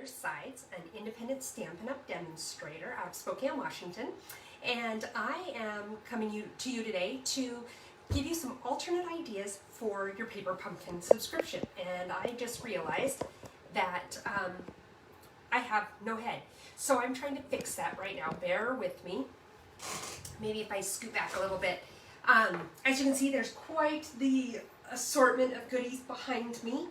Heather Sides, an independent Stampin' Up! Demonstrator out of Spokane, Washington, and I am coming to you today to give you some alternate ideas for your Paper Pumpkin subscription. And I just realized that I have no head, so I'm trying to fix that right now. Bear with me. Maybe if I scoot back a little bit. As you can see, there's quite the assortment of goodies behind me.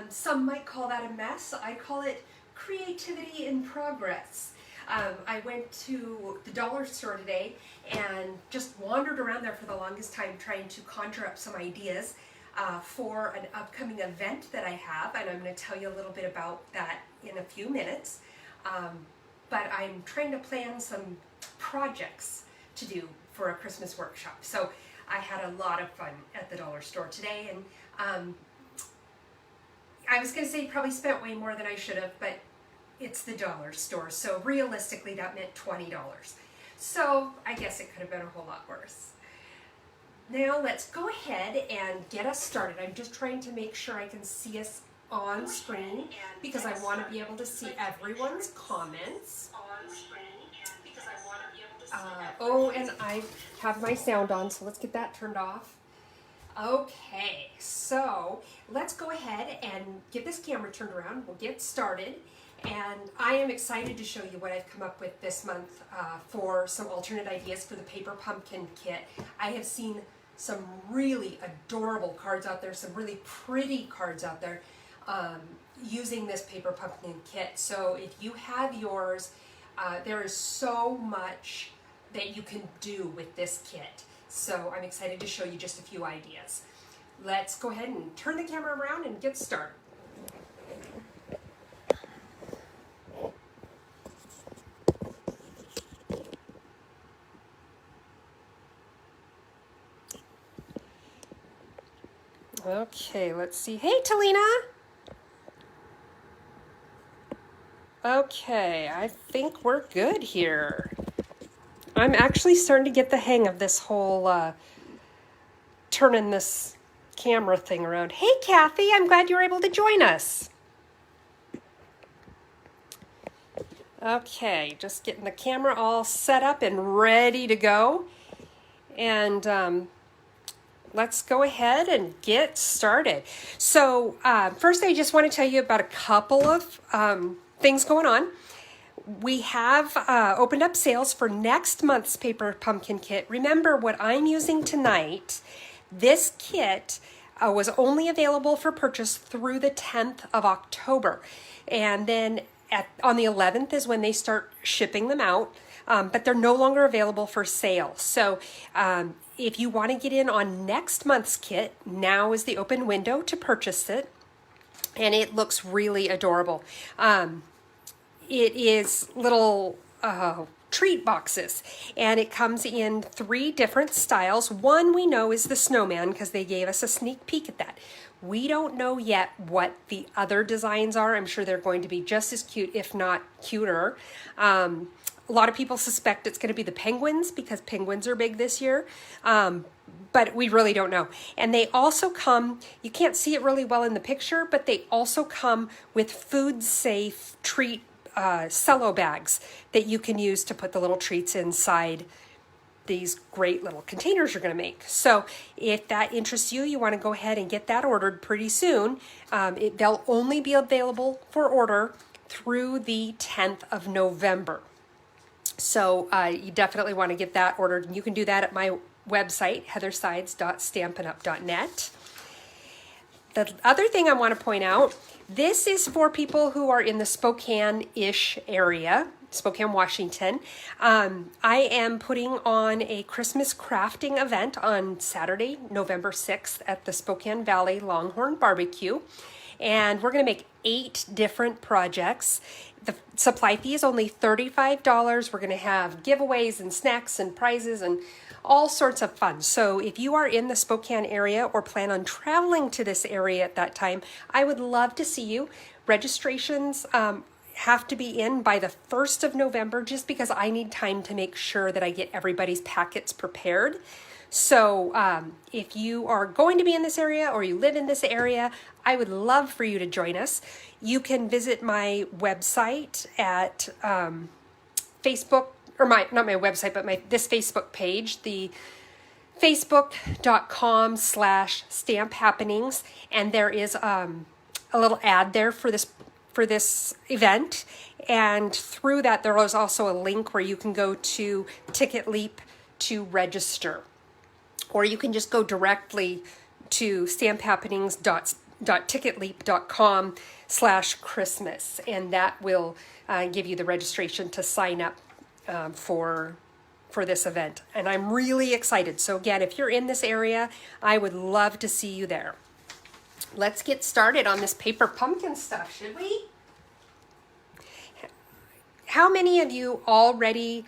Some might call that a mess. I call it creativity in progress. I went to the dollar store today and just wandered around there for the longest time trying to conjure up some ideas for an upcoming event that I have, and I'm going to tell you a little bit about that in a few minutes. But I'm trying to plan some projects to do for a Christmas workshop. So I had a lot of fun at the dollar store today, and I was going to say probably spent way more than I should have, but it's the dollar store, so realistically that meant $20. So I guess it could have been a whole lot worse. Now let's go ahead and get us started. I'm just trying to make sure I can see us on screen because I want to be able to see everyone's comments. Oh, and I have my sound on, so let's get that turned off. Okay, so let's go ahead and get this camera turned around. We'll get started, and I am excited to show you what I've come up with this month for some alternate ideas for the Paper Pumpkin kit. I have seen some really adorable cards out there, some really pretty cards out there using this Paper Pumpkin kit. So if you have yours, there is so much that you can do with this kit. So I'm excited to show you just a few ideas. Let's go ahead and turn the camera around and get started. Okay, let's see. Hey, Talina. Okay, I think we're good here. I'm actually starting to get the hang of this whole turning this camera thing around. Hey, Kathy, I'm glad you were able to join us. Okay, just getting the camera all set up and ready to go. And let's go ahead and get started. So first, I just want to tell you about a couple of things going on. We have opened up sales for next month's Paper Pumpkin kit. Remember, what I'm using tonight, this kit was only available for purchase through the 10th of October. And then on the 11th is when they start shipping them out, but they're no longer available for sale. So if you want to get in on next month's kit, now is the open window to purchase it. And it looks really adorable. It is little treat boxes, and it comes in 3 different styles. One we know is the snowman because they gave us a sneak peek at that. We don't know yet what the other designs are. I'm sure they're going to be just as cute, if not cuter. A lot of people suspect it's going to be the penguins because penguins are big this year. But we really don't know. And they also come, you can't see it really well in the picture, but they also come with food-safe treat cello bags that you can use to put the little treats inside these great little containers you're going to make. So if that interests you, you want to go ahead and get that ordered pretty soon. They'll only be available for order through the 10th of November. So you definitely want to get that ordered. And you can do that at my website, heathersides.stampinup.net. The other thing I want to point out, this is for people who are in the Spokane-ish area, Spokane, Washington. I am putting on a Christmas crafting event on Saturday, November 6th at the Spokane Valley Longhorn Barbecue. And we're going to make 8 different projects. The supply fee is only $35. We're going to have giveaways and snacks and prizes and all sorts of fun. So if you are in the Spokane area or plan on traveling to this area at that time, I would love to see you. Registrations have to be in by the 1st of November just because I need time to make sure that I get everybody's packets prepared. So if you are going to be in this area or you live in this area, I would love for you to join us. You can visit my website at Facebook, or not my website, but this Facebook page, the facebook.com/stamp happenings, and there is a little ad there for this event, and through that there is also a link where you can go to TicketLeap to register, or you can just go directly to stamphappenings.ticketleap.com/Christmas, and that will give you the registration to sign up for this event. And I'm really excited. So again, if you're in this area, I would love to see you there. Let's get started on this paper pumpkin stuff, should we? How many of you already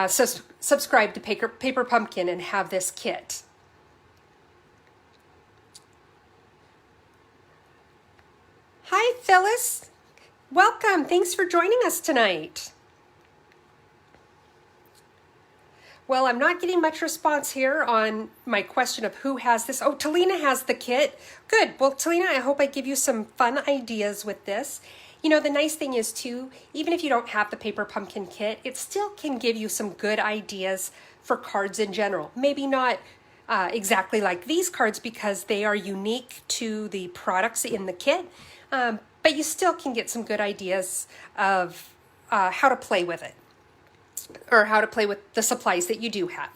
subscribe to Paper Pumpkin and have this kit? Hi, Phyllis. Welcome. Thanks for joining us tonight. Well, I'm not getting much response here on my question of who has this. Oh, Talina has the kit. Good. Well, Talina, I hope I give you some fun ideas with this. You know, the nice thing is too, even if you don't have the Paper Pumpkin kit, it still can give you some good ideas for cards in general. Maybe not exactly like these cards because they are unique to the products in the kit, but you still can get some good ideas of how to play with it, or how to play with the supplies that you do have.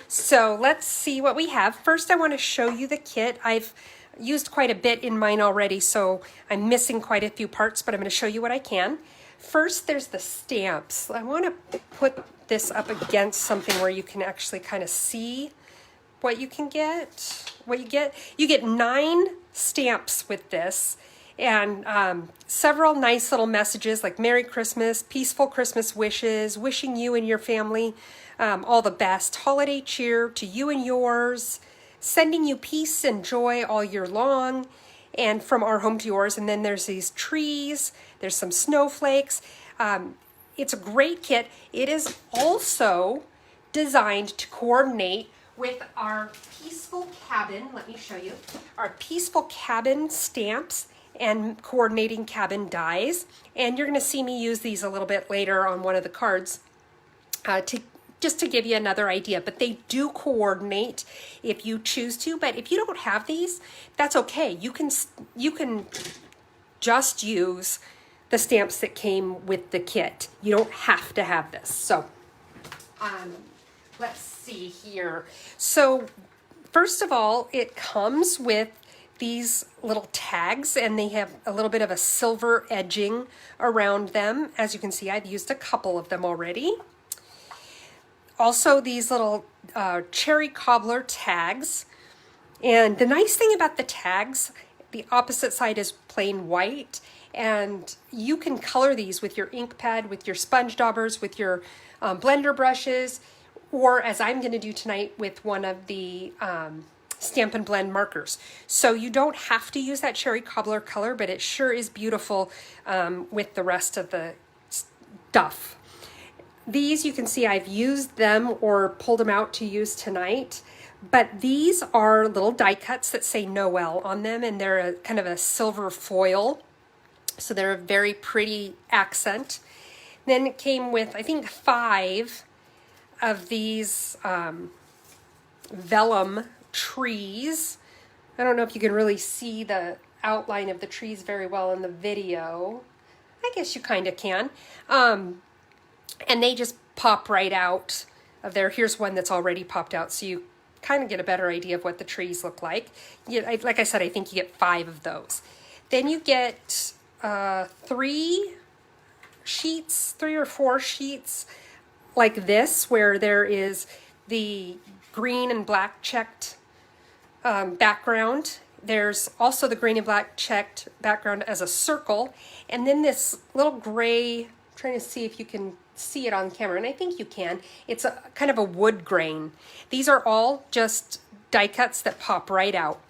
So let's see what we have. First, I want to show you the kit. I've used quite a bit in mine already, so I'm missing quite a few parts, but I'm going to show you what I can. First, there's the stamps. I want to put this up against something where you can actually kind of see what you can get. What you get. You get 9 stamps with this, and several nice little messages like Merry Christmas, peaceful Christmas wishes, wishing you and your family all the best, holiday cheer to you and yours, sending you peace and joy all year long, and from our home to yours. And then there's these trees, there's some snowflakes. It's a great kit. It is also designed to coordinate with our Peaceful Cabin. Let me show you. Our Peaceful Cabin stamps and coordinating cabin dies. And you're going to see me use these a little bit later on one of the cards just to give you another idea. But they do coordinate if you choose to. But if you don't have these, that's okay. You can just use the stamps that came with the kit. You don't have to have this. So let's see here. So first of all, it comes with these little tags, and they have a little bit of a silver edging around them. As you can see, I've used a couple of them already. Also, these little cherry cobbler tags. And the nice thing about the tags, the opposite side is plain white, and you can color these with your ink pad, with your sponge daubers, with your blender brushes, or as I'm going to do tonight with one of the Stampin' Blend markers. So you don't have to use that cherry cobbler color, but it sure is beautiful with the rest of the stuff. These, you can see I've used them or pulled them out to use tonight, but these are little die cuts that say Noel on them, and they're a kind of a silver foil, so they're a very pretty accent. Then it came with, I think, 5 of these vellum trees. I don't know if you can really see the outline of the trees very well in the video. I guess you kind of can. And they just pop right out of there. Here's one that's already popped out, so you kind of get a better idea of what the trees look like. Like I said, I think you get 5 of those. Then you get 3 or 4 sheets like this, where there is the green and black checked background. There's also the green and black checked background as a circle, and then this little gray, I'm trying to see if you can see it on camera, and I think you can. It's a kind of a wood grain. These are all just die cuts that pop right out.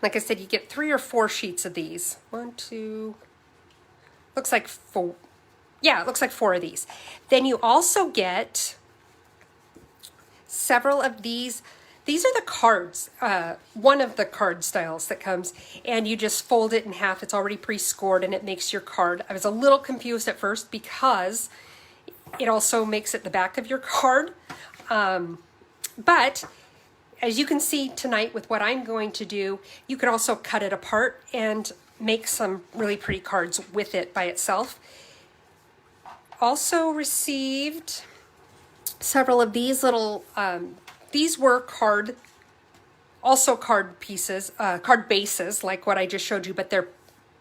Like I said, you get 3 or 4 sheets of these. 1, 2, looks like 4. Yeah, it looks like 4 of these. Then you also get several of these. These are the cards, one of the card styles that comes, and you just fold it in half. It's already pre-scored and it makes your card. I was a little confused at first because it also makes it the back of your card. But as you can see tonight with what I'm going to do, you can also cut it apart and make some really pretty cards with it by itself. Also received several of these little, these were card pieces, card bases, like what I just showed you, but they're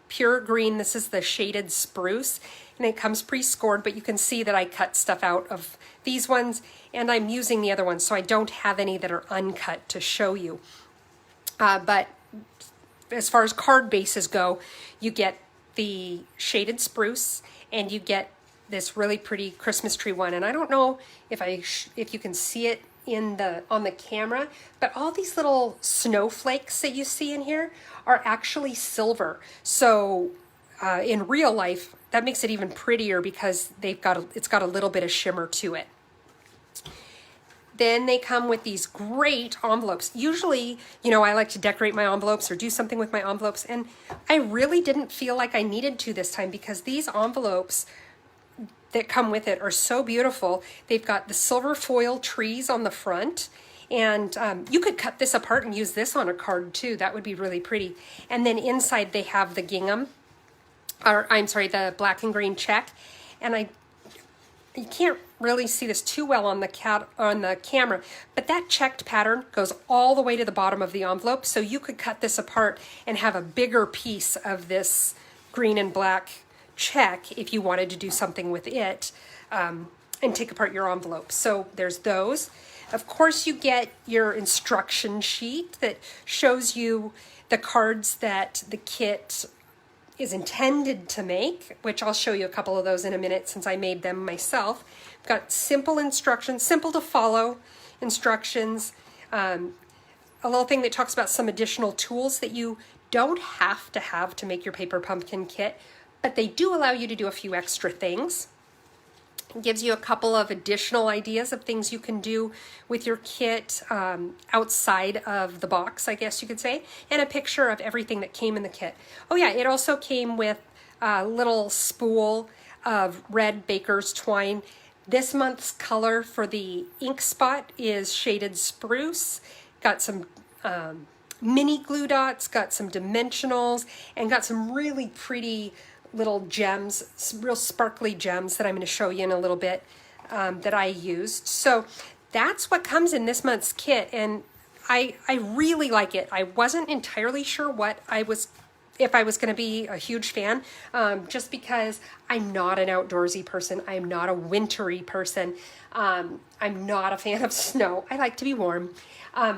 pure green. This is the shaded spruce, and it comes pre-scored, but you can see that I cut stuff out of these ones, and I'm using the other ones, so I don't have any that are uncut to show you. But as far as card bases go, you get the shaded spruce, and you get this really pretty Christmas tree one. And I don't know if you can see it on the camera, but all these little snowflakes that you see in here are actually silver. So in real life, that makes it even prettier because it's got a little bit of shimmer to it. Then they come with these great envelopes. Usually, I like to decorate my envelopes or do something with my envelopes, and I really didn't feel like I needed to this time because these envelopes that come with it are so beautiful. They've got the silver foil trees on the front, and you could cut this apart and use this on a card too. That would be really pretty. And then inside they have the gingham, the black and green check, and you can't really see this too well on the camera, but that checked pattern goes all the way to the bottom of the envelope, so you could cut this apart and have a bigger piece of this green and black check if you wanted to do something with it, and take apart your envelope. So there's those. Of course, you get your instruction sheet that shows you the cards that the kit is intended to make, which I'll show you a couple of those in a minute since I made them myself. I've got simple instructions, simple to follow instructions, a little thing that talks about some additional tools that you don't have to make your paper pumpkin kit, but they do allow you to do a few extra things. It gives you a couple of additional ideas of things you can do with your kit outside of the box, I guess you could say, and a picture of everything that came in the kit. Oh yeah, it also came with a little spool of red baker's twine. This month's color for the ink spot is shaded spruce. Got some mini glue dots, got some dimensionals, and got some really pretty little gems, real sparkly gems that I'm going to show you in a little bit that I used. So that's what comes in this month's kit, and I really like it. I wasn't entirely sure if I was going to be a huge fan, just because I'm not an outdoorsy person. I'm not a wintry person. I'm not a fan of snow. I like to be warm.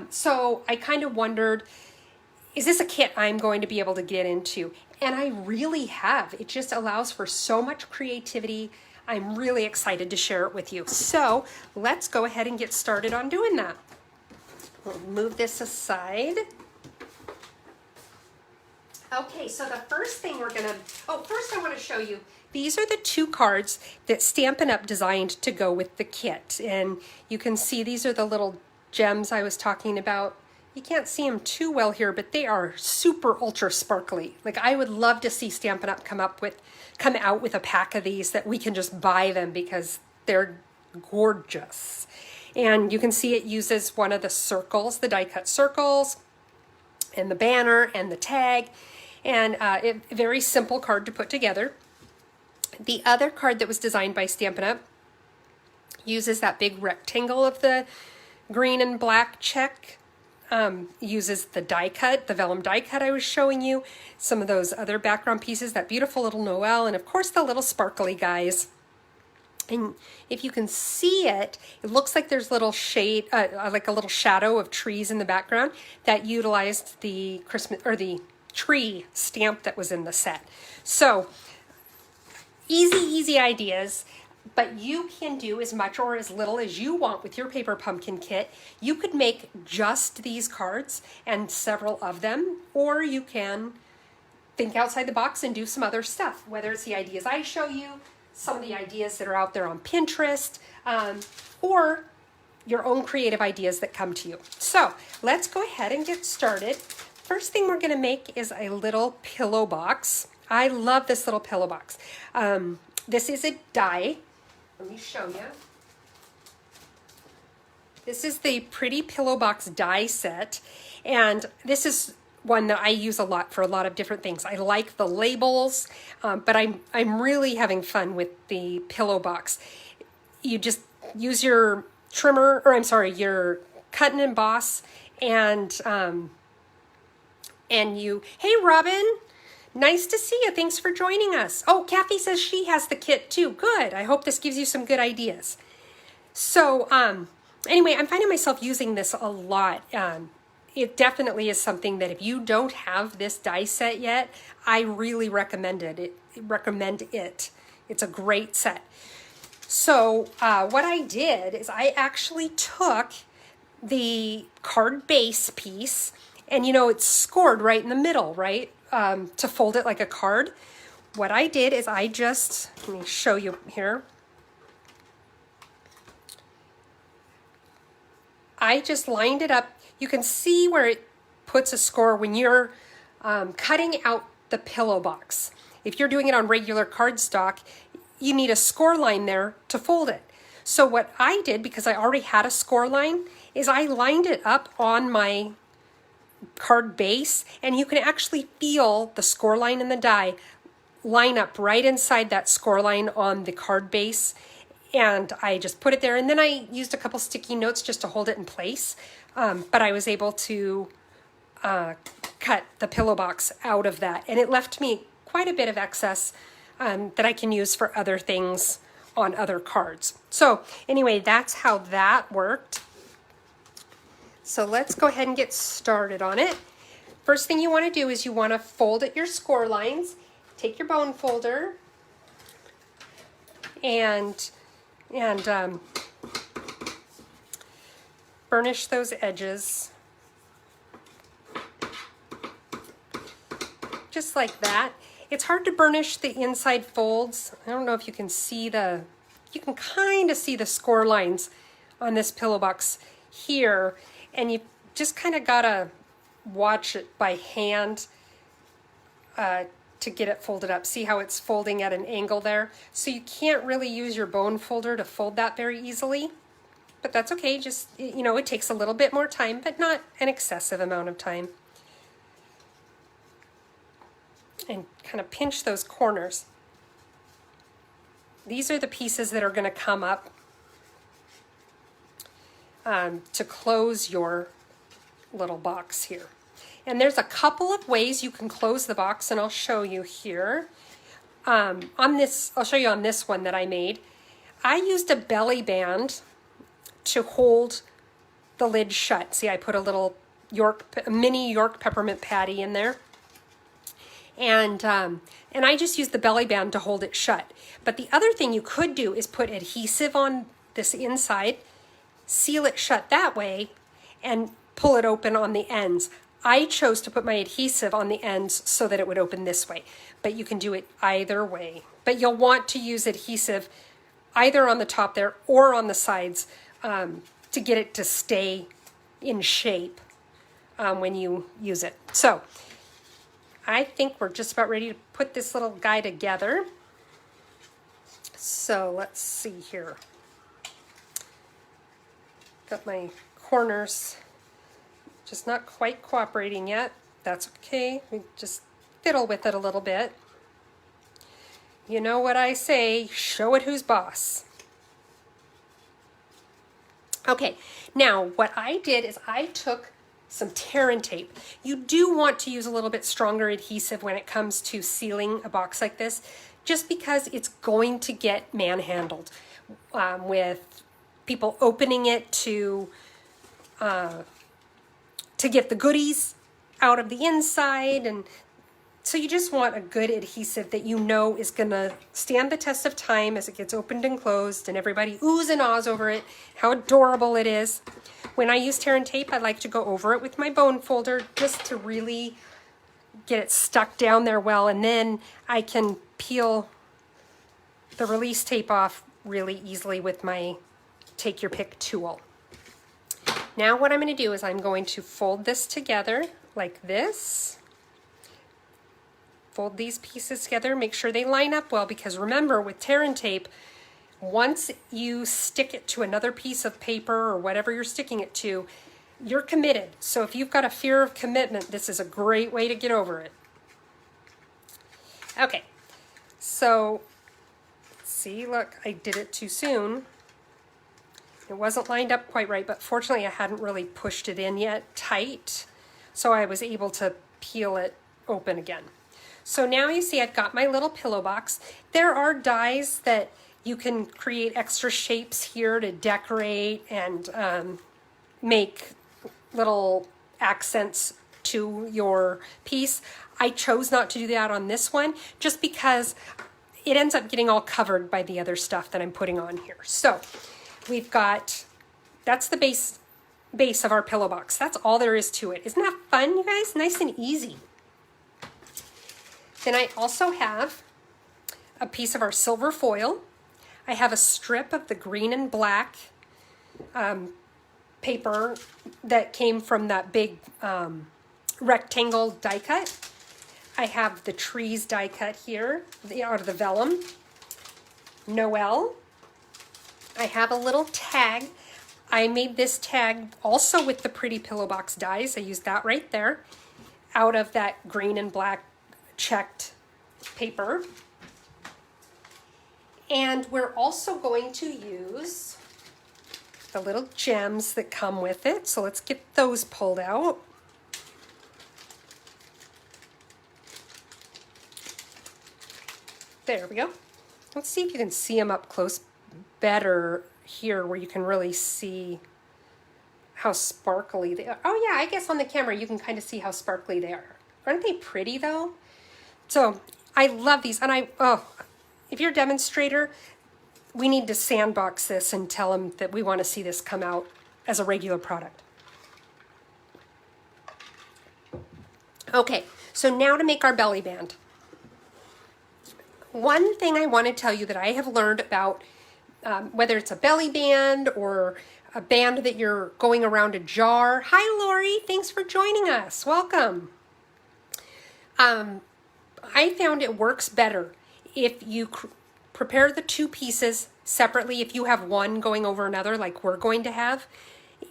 So I kind of wondered, is this a kit I'm going to be able to get into? And I really have. It just allows for so much creativity. I'm really excited to share it with you. So let's go ahead and get started on doing that. We'll move this aside. Okay, so the first thing first I want to show you, these are the two cards that Stampin' Up! Designed to go with the kit. And you can see these are the little gems I was talking about. You can't see them too well here, but they are super ultra sparkly. Like, I would love to see Stampin' Up! come out with a pack of these that we can just buy them because they're gorgeous. And you can see it uses one of the circles, the die cut circles, and the banner and the tag, and a very simple card to put together. The other card that was designed by Stampin' Up! Uses that big rectangle of the green and black check. Uses the die cut, the vellum die cut I was showing you, some of those other background pieces, that beautiful little Noel, and of course the little sparkly guys. And if you can see it, it looks like there's little shade, like a little shadow of trees in the background that utilized the Christmas or the tree stamp that was in the set. So easy ideas. But you can do as much or as little as you want with your paper pumpkin kit. You could make just these cards and several of them, or you can think outside the box and do some other stuff, whether it's the ideas I show you, some of the ideas that are out there on Pinterest, or your own creative ideas that come to you. So let's go ahead and get started. First thing we're going to make is a little pillow box. I love this little pillow box. This is a die. Let me show you. This is the Pretty Pillow Box die set, and this is one that I use a lot for a lot of different things. I like the labels, but I'm really having fun with the pillow box. You just use your trimmer, or I'm sorry, your cut and emboss, and you, hey Robin, nice to see you. Thanks for joining us. Oh, Kathy says she has the kit too. Good. I hope this gives you some good ideas. So anyway, I'm finding myself using this a lot. It definitely is something that if you don't have this die set yet, I really recommend it. It's a great set. So what I did is I actually took the card base piece, and you know it's scored right in the middle, right? To fold it like a card. What I did is let me show you here. I just lined it up. You can see where it puts a score when you're cutting out the pillow box. If you're doing it on regular cardstock, you need a score line there to fold it. So what I did, because I already had a score line, is I lined it up on my card base, and you can actually feel the score line in the die line up right inside that score line on the card base. And I just put it there, and then I used a couple sticky notes just to hold it in place. But I was able to cut the pillow box out of that, and it left me quite a bit of excess that I can use for other things on other cards. So anyway, that's how that worked. So let's go ahead and get started on it. First thing you want to do is you want to fold at your score lines. Take your bone folder and burnish those edges just like that. It's hard to burnish the inside folds. I don't know if you can see you can kind of see the score lines on this pillow box here, and you just kind of gotta watch it by hand to get it folded up. See how it's folding at an angle there? So you can't really use your bone folder to fold that very easily. But that's okay, just, you know, it takes a little bit more time, but not an excessive amount of time. And kind of pinch those corners. These are the pieces that are going to come up to close your little box here. And there's a couple of ways you can close the box, and I'll show you here. I'll show you on this one that I made. I used a belly band to hold the lid shut. See, I put a little mini York peppermint patty in there. And I just used the belly band to hold it shut. But the other thing you could do is put adhesive on this inside, seal it shut that way, and pull it open on the ends. I chose to put my adhesive on the ends so that it would open this way, but you can do it either way. But you'll want to use adhesive either on the top there or on the sides to get it to stay in shape when you use it. So I think we're just about ready to put this little guy together. So let's see here. Got my corners just not quite cooperating yet. That's okay. We just fiddle with it a little bit. You know what I say, show it who's boss. Okay, now what I did is I took some tear and tape. You do want to use a little bit stronger adhesive when it comes to sealing a box like this, just because it's going to get manhandled with people opening it to get the goodies out of the inside. And so you just want a good adhesive that you know is gonna stand the test of time as it gets opened and closed and everybody oohs and ahs over it, how adorable it is. When I use tear and tape, I like to go over it with my bone folder just to really get it stuck down there well, and then I can peel the release tape off really easily with my take your pick tool. Now what I'm going to do is I'm going to fold this together like this. Fold these pieces together, make sure they line up well, because remember with tear and tape, once you stick it to another piece of paper or whatever you're sticking it to, you're committed. So if you've got a fear of commitment, this is a great way to get over it. Okay, so see, look, I did it too soon. It wasn't lined up quite right, but fortunately I hadn't really pushed it in yet tight, so I was able to peel it open again. So now you see I've got my little pillow box. There are dies that you can create extra shapes here to decorate and make little accents to your piece. I chose not to do that on this one just because it ends up getting all covered by the other stuff that I'm putting on here. So we've got, that's the base of our pillow box. That's all there is to it. Isn't that fun, you guys? Nice and easy. Then I also have a piece of our silver foil. I have a strip of the green and black paper that came from that big rectangle die cut. I have the trees die cut here out of the vellum. Noel. I have a little tag. I made this tag also with the Pretty Pillow Box dies. I used that right there out of that green and black checked paper. And we're also going to use the little gems that come with it. So let's get those pulled out. There we go. Let's see if you can see them up close better here where you can really see how sparkly they are. Oh yeah, I guess on the camera you can kind of see how sparkly they are. Aren't they pretty though? So I love these, and if you're a demonstrator, we need to sandbox this and tell them that we want to see this come out as a regular product. Okay, so now to make our belly band. One thing I want to tell you that I have learned about whether it's a belly band or a band that you're going around a jar. Hi, Lori. Thanks for joining us. Welcome. I found it works better if you prepare the two pieces separately. If you have one going over another like we're going to have,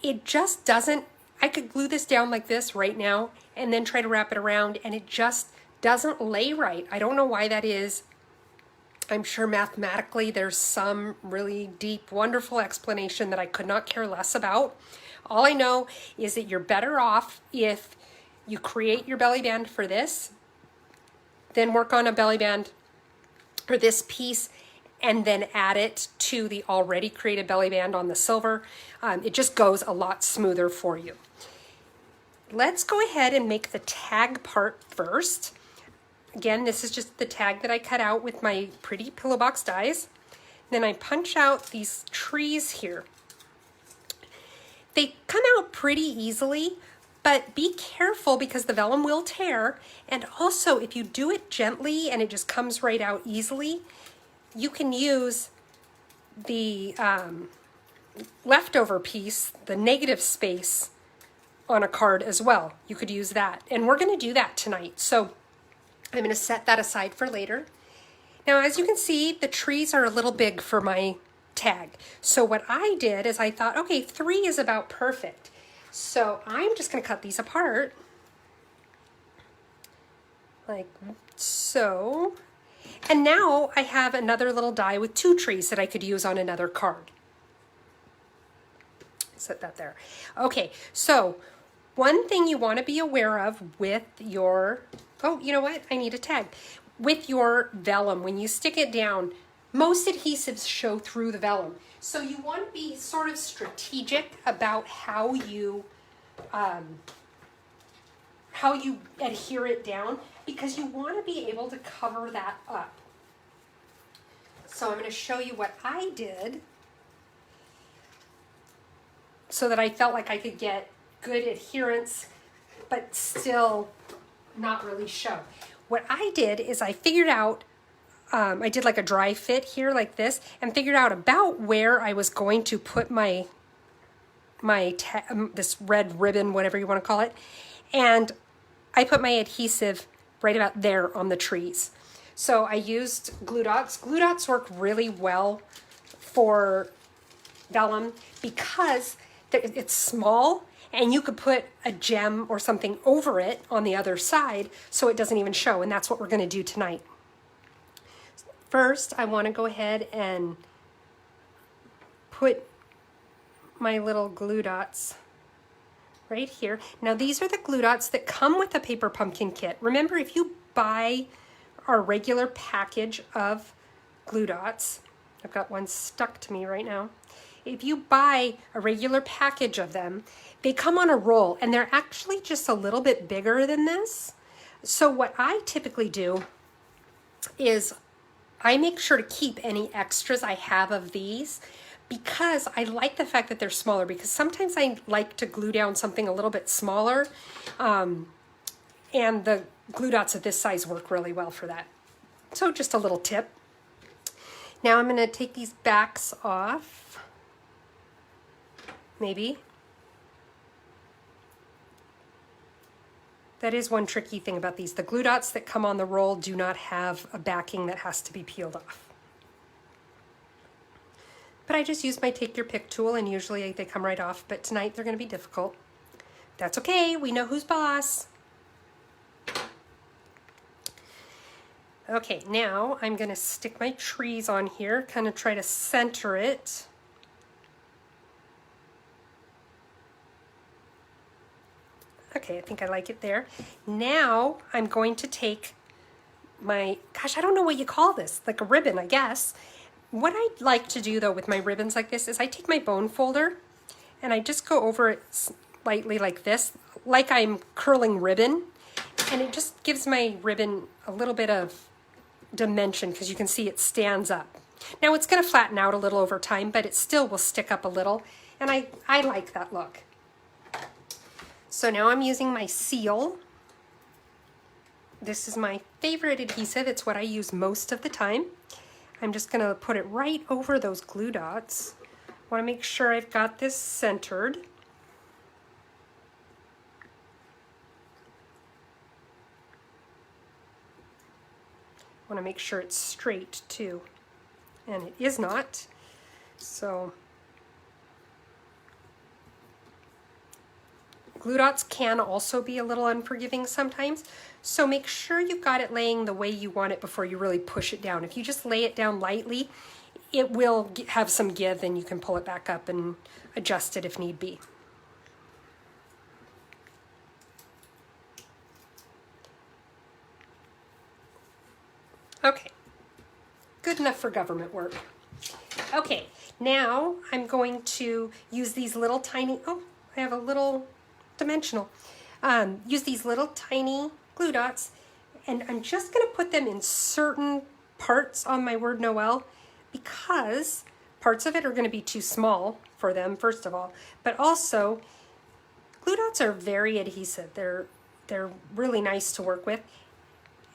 it just doesn't, I could glue this down like this right now and then try to wrap it around, and it just doesn't lay right. I don't know why that is. I'm sure mathematically there's some really deep, wonderful explanation that I could not care less about. All I know is that you're better off if you create your belly band for this, then work on a belly band for this piece, and then add it to the already created belly band on the silver. It just goes a lot smoother for you. Let's go ahead and make the tag part first. Again, this is just the tag that I cut out with my Pretty Pillow Box dies. Then I punch out these trees here. They come out pretty easily, but be careful because the vellum will tear. And also, if you do it gently and it just comes right out easily, you can use the leftover piece, the negative space, on a card as well. You could use that. And we're going to do that tonight. So I'm going to set that aside for later. Now, as you can see, the trees are a little big for my tag. So what I did is I thought, okay, 3 is about perfect. So I'm just going to cut these apart like so. And now I have another little die with 2 trees that I could use on another card. Set that there. Okay, so one thing you want to be aware of with your, oh, you know what? I need a tag. With your vellum, when you stick it down, most adhesives show through the vellum. So you want to be sort of strategic about how you adhere it down, because you want to be able to cover that up. So I'm going to show you what I did so that I felt like I could get good adherence, but still not really show. What I did is I figured out, I did like a dry fit here like this, and figured out about where I was going to put my this red ribbon, whatever you want to call it, and I put my adhesive right about there on the trees. So I used glue dots. Glue dots work really well for vellum because it's small and you could put a gem or something over it on the other side so it doesn't even show, and that's what we're going to do tonight. First, I want to go ahead and put my little glue dots right here. Now these are the glue dots that come with the Paper Pumpkin kit. Remember, if you buy our regular package of glue dots, I've got one stuck to me right now. If you buy a regular package of them, they come on a roll and they're actually just a little bit bigger than this. So what I typically do is I make sure to keep any extras I have of these because I like the fact that they're smaller, because sometimes I like to glue down something a little bit smaller, and the glue dots of this size work really well for that. So just a little tip. Now I'm going to take these backs off, maybe. That is one tricky thing about these. The glue dots that come on the roll do not have a backing that has to be peeled off. But I just use my take your pick tool and usually they come right off, but tonight they're going to be difficult. That's okay, we know who's boss. Okay, now I'm going to stick my trees on here, kind of try to center it. Okay, I think I like it there. Now I'm going to take my, gosh, I don't know what you call this, like a ribbon, I guess. What I like to do though with my ribbons like this is I take my bone folder and I just go over it slightly like this, like I'm curling ribbon, and it just gives my ribbon a little bit of dimension because you can see it stands up. Now it's going to flatten out a little over time, but it still will stick up a little, and I like that look. So now I'm using my seal. This is my favorite adhesive. It's what I use most of the time. I'm just going to put it right over those glue dots. I want to make sure I've got this centered. I want to make sure it's straight too, and it is not. So glue dots can also be a little unforgiving sometimes, so make sure you've got it laying the way you want it before you really push it down. If you just lay it down lightly, it will have some give and you can pull it back up and adjust it if need be. Okay, good enough for government work. Okay, now I'm going to use these little tiny, oh, I have a little dimensional. Use these little tiny glue dots, and I'm just going to put them in certain parts on my word Noel because parts of it are going to be too small for them, first of all, but also glue dots are very adhesive. They're really nice to work with,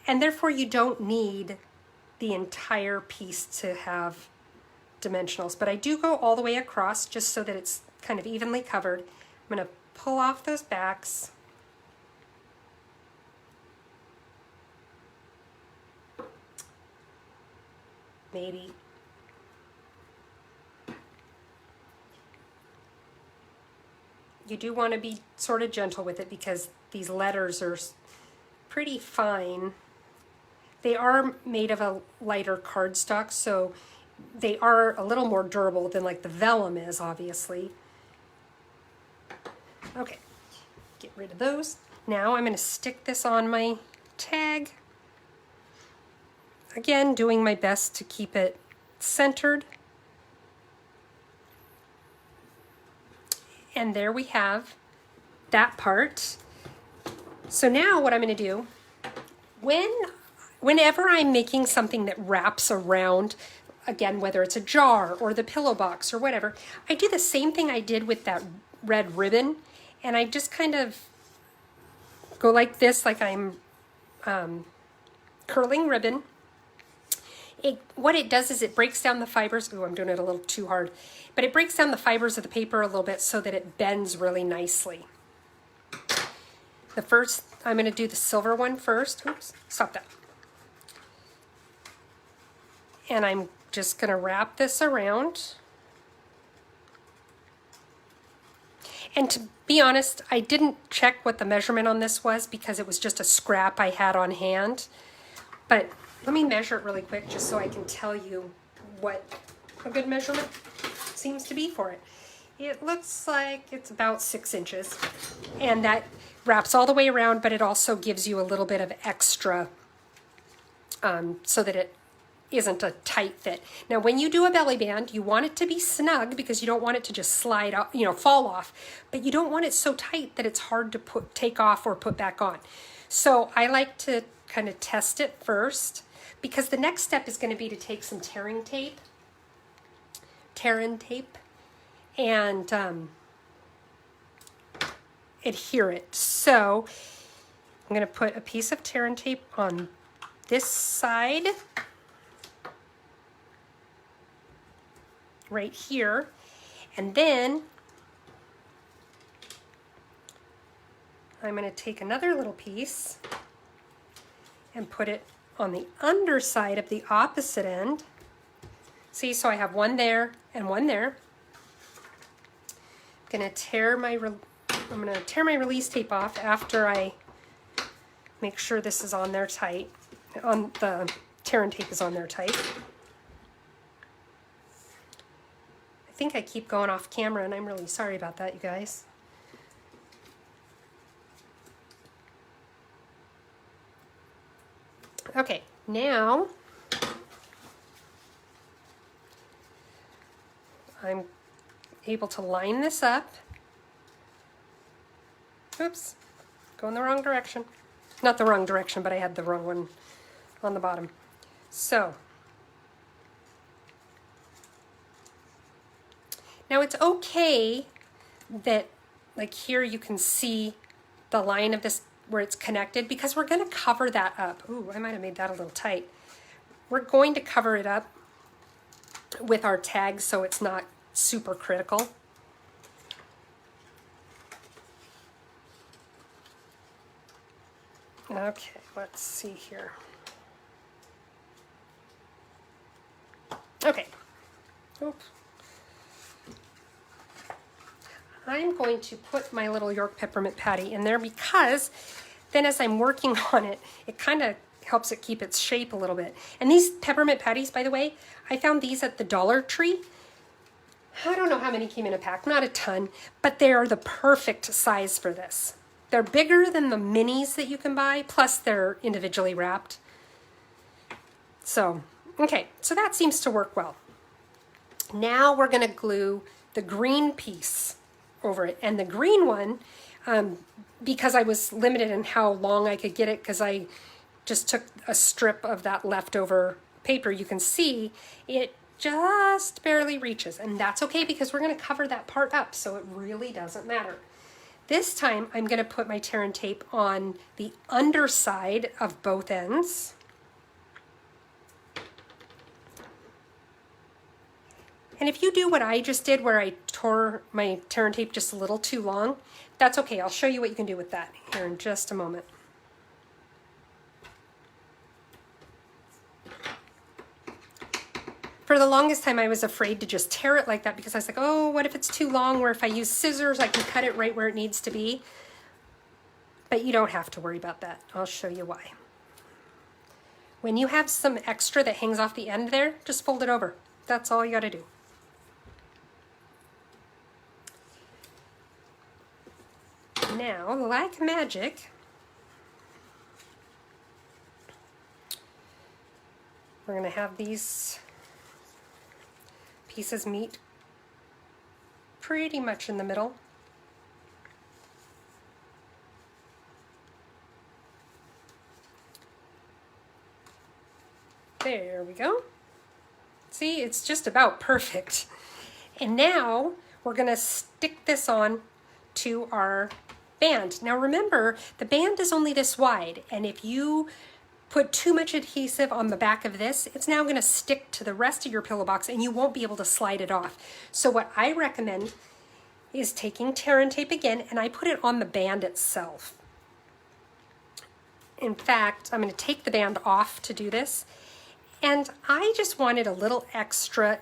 and therefore you don't need the entire piece to have dimensionals, but I do go all the way across just so that it's kind of evenly covered. I'm going to pull off those backs. Maybe. You do want to be sort of gentle with it because these letters are pretty fine. They are made of a lighter cardstock, so they are a little more durable than like the vellum is, obviously. Okay, get rid of those. Now I'm going to stick this on my tag. Again, doing my best to keep it centered. And there we have that part. So now what I'm going to do, whenever I'm making something that wraps around, again, whether it's a jar or the pillow box or whatever, I do the same thing I did with that red ribbon, and I just kind of go like this, like I'm curling ribbon. What it does is it breaks down the fibers. Ooh, I'm doing it a little too hard. But it breaks down the fibers of the paper a little bit so that it bends really nicely. I'm going to do the silver one first. Oops, stop that. And I'm just going to wrap this around. And to be honest, I didn't check what the measurement on this was because it was just a scrap I had on hand. But let me measure it really quick just so I can tell you what a good measurement seems to be for it. It looks like it's about 6 inches. And that wraps all the way around, but it also gives you a little bit of extra so that it isn't a tight fit. Now, when you do a belly band, you want it to be snug because you don't want it to just slide off, fall off, but you don't want it so tight that it's hard to take off or put back on. So I like to kind of test it first because the next step is going to be to take some tearing tape, and adhere it. So I'm going to put a piece of tearing tape on this side, right here, and then I'm going to take another little piece and put it on the underside of the opposite end. See, so I have one there and one there. I'm going to tear my release tape off after I make sure this is on there tight. The tearing tape is on there tight. I think I keep going off camera and I'm really sorry about that, you guys. Okay, now I'm able to line this up. Oops, going the wrong direction. Not the wrong direction, but I had the wrong one on the bottom. So, now it's okay that, like here you can see the line of this where it's connected because we're going to cover that up. Ooh, I might have made that a little tight. We're going to cover it up with our tags so it's not super critical. Okay, let's see here. Okay. Oops. I'm going to put my little York peppermint patty in there because then as I'm working on it, it kind of helps it keep its shape a little bit. And these peppermint patties, by the way, I found these at the Dollar Tree. I don't know how many came in a pack, not a ton, but they are the perfect size for this. They're bigger than the minis that you can buy, plus they're individually wrapped. So, okay, so that seems to work well. Now we're going to glue the green piece over it. And the green one, because I was limited in how long I could get it, because I just took a strip of that leftover paper, you can see it just barely reaches. And that's okay because we're going to cover that part up, so it really doesn't matter. This time I'm going to put my tearing tape on the underside of both ends. And if you do what I just did where I tore my tearing tape just a little too long, that's okay. I'll show you what you can do with that here in just a moment. For the longest time, I was afraid to just tear it like that because I was like, oh, what if it's too long? Or if I use scissors, I can cut it right where it needs to be. But you don't have to worry about that. I'll show you why. When you have some extra that hangs off the end there, just fold it over. That's all you got to do. Now, like magic, we're going to have these pieces meet pretty much in the middle. There we go. See, it's just about perfect. And now we're going to stick this on to our band. Now remember, the band is only this wide, and if you put too much adhesive on the back of this, it's now going to stick to the rest of your pillow box and you won't be able to slide it off. So what I recommend is taking tear and tape again, and I put it on the band itself. In fact, I'm going to take the band off to do this, and I just wanted a little extra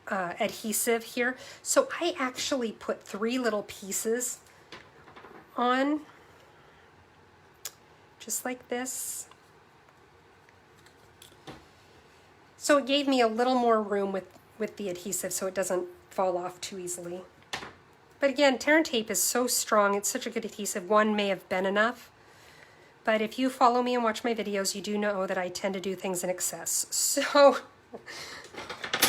adhesive here, so I actually put 3 little pieces on, just like this. So it gave me a little more room with the adhesive so it doesn't fall off too easily. But again, tear and tape is so strong, it's such a good adhesive. 1 may have been enough. But if you follow me and watch my videos, you do know that I tend to do things in excess. So,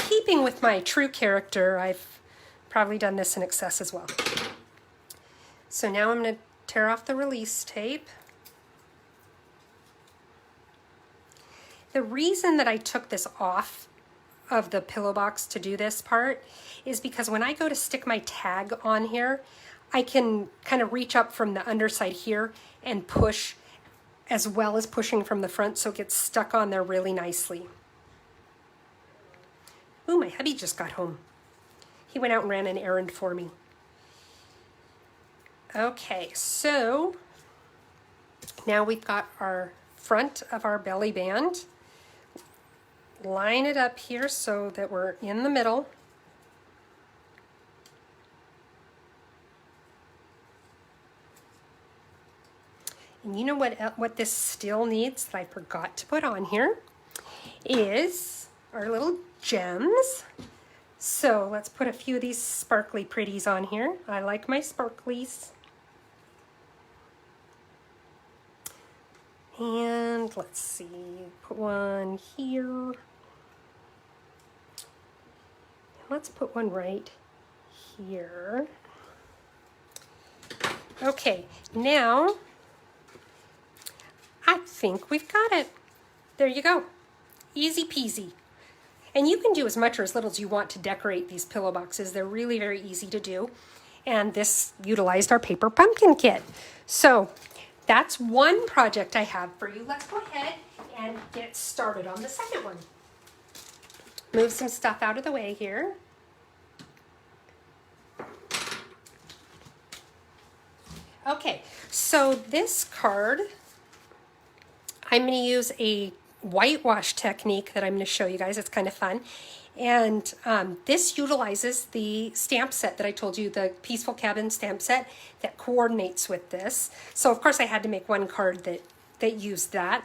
keeping with my true character, I've probably done this in excess as well. So now I'm going to tear off the release tape. The reason that I took this off of the pillow box to do this part is because when I go to stick my tag on here, I can kind of reach up from the underside here and push, as well as pushing from the front, so it gets stuck on there really nicely. Ooh, my hubby just got home. He went out and ran an errand for me. Okay, so now we've got our front of our belly band. Line it up here so that we're in the middle. And you know what this still needs that I forgot to put on here is our little gems. So let's put a few of these sparkly pretties on here. I like my sparklies. And let's see, put one here. Let's put one right here. Okay, now I think we've got it. There you go. Easy peasy. And you can do as much or as little as you want to decorate these pillow boxes. They're really very easy to do. And this utilized our paper pumpkin kit. So that's one project I have for you. Let's go ahead and get started on the second one. Move some stuff out of the way here. Okay, so this card, I'm going to use a whitewash technique that I'm going to show you guys. It's kind of fun. And this utilizes the stamp set that I told you, the Peaceful Cabin stamp set that coordinates with this. So of course I had to make one card that used that.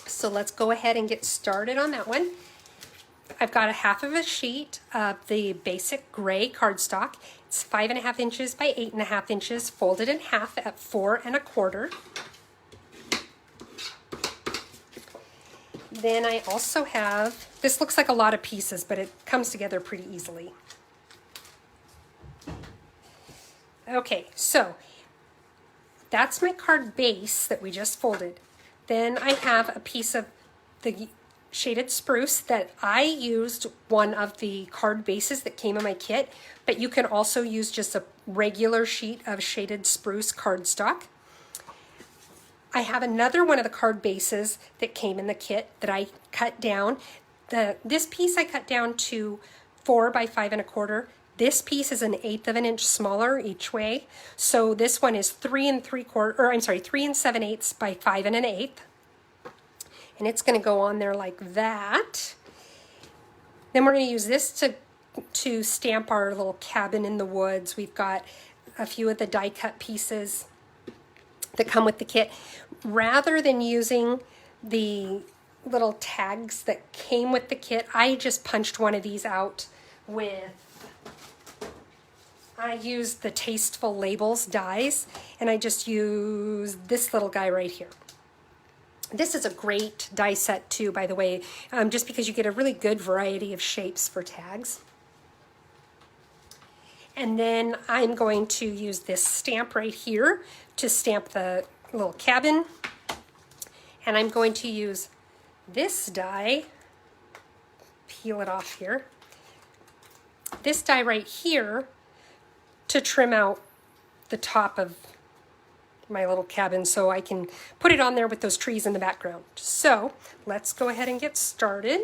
So let's go ahead and get started on that one. I've got a half of a sheet of the basic gray cardstock. It's 5.5 inches by 8.5 inches, folded in half at 4 1/4. Then I also have, this looks like a lot of pieces, but it comes together pretty easily. Okay, so that's my card base that we just folded. Then I have a piece of the shaded spruce that I used one of the card bases that came in my kit, but you can also use just a regular sheet of shaded spruce cardstock. I have another one of the card bases that came in the kit that I cut down. This piece I cut down to 4 by 5 1/4. This piece is 1/8 of an inch smaller each way. So this one is 3 7/8 by 5 1/8. And it's going to go on there like that. Then we're going to use this to stamp our little cabin in the woods. We've got a few of the die cut pieces that come with the kit. Rather than using the little tags that came with the kit, I just punched one of these out I used the Tasteful Labels dies, and I just used this little guy right here. This is a great die set too, by the way, just because you get a really good variety of shapes for tags. And then I'm going to use this stamp right here to stamp the little cabin. And I'm going to use this die, peel it off here, this die right here to trim out the top of my little cabin so I can put it on there with those trees in the background. So let's go ahead and get started.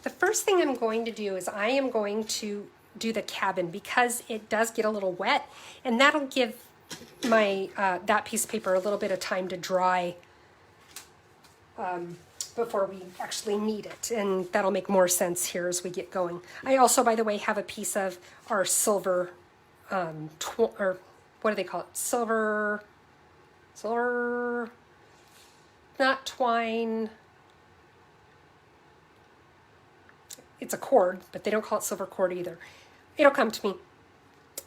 The first thing I'm going to do is I am going to do the cabin because it does get a little wet, and that'll give my that piece of paper a little bit of time to dry before we actually need it, and that'll make more sense here as we get going. I also, by the way, have a piece of our silver, or what do they call it? Silver, not twine. It's a cord, but they don't call it silver cord either. It'll come to me.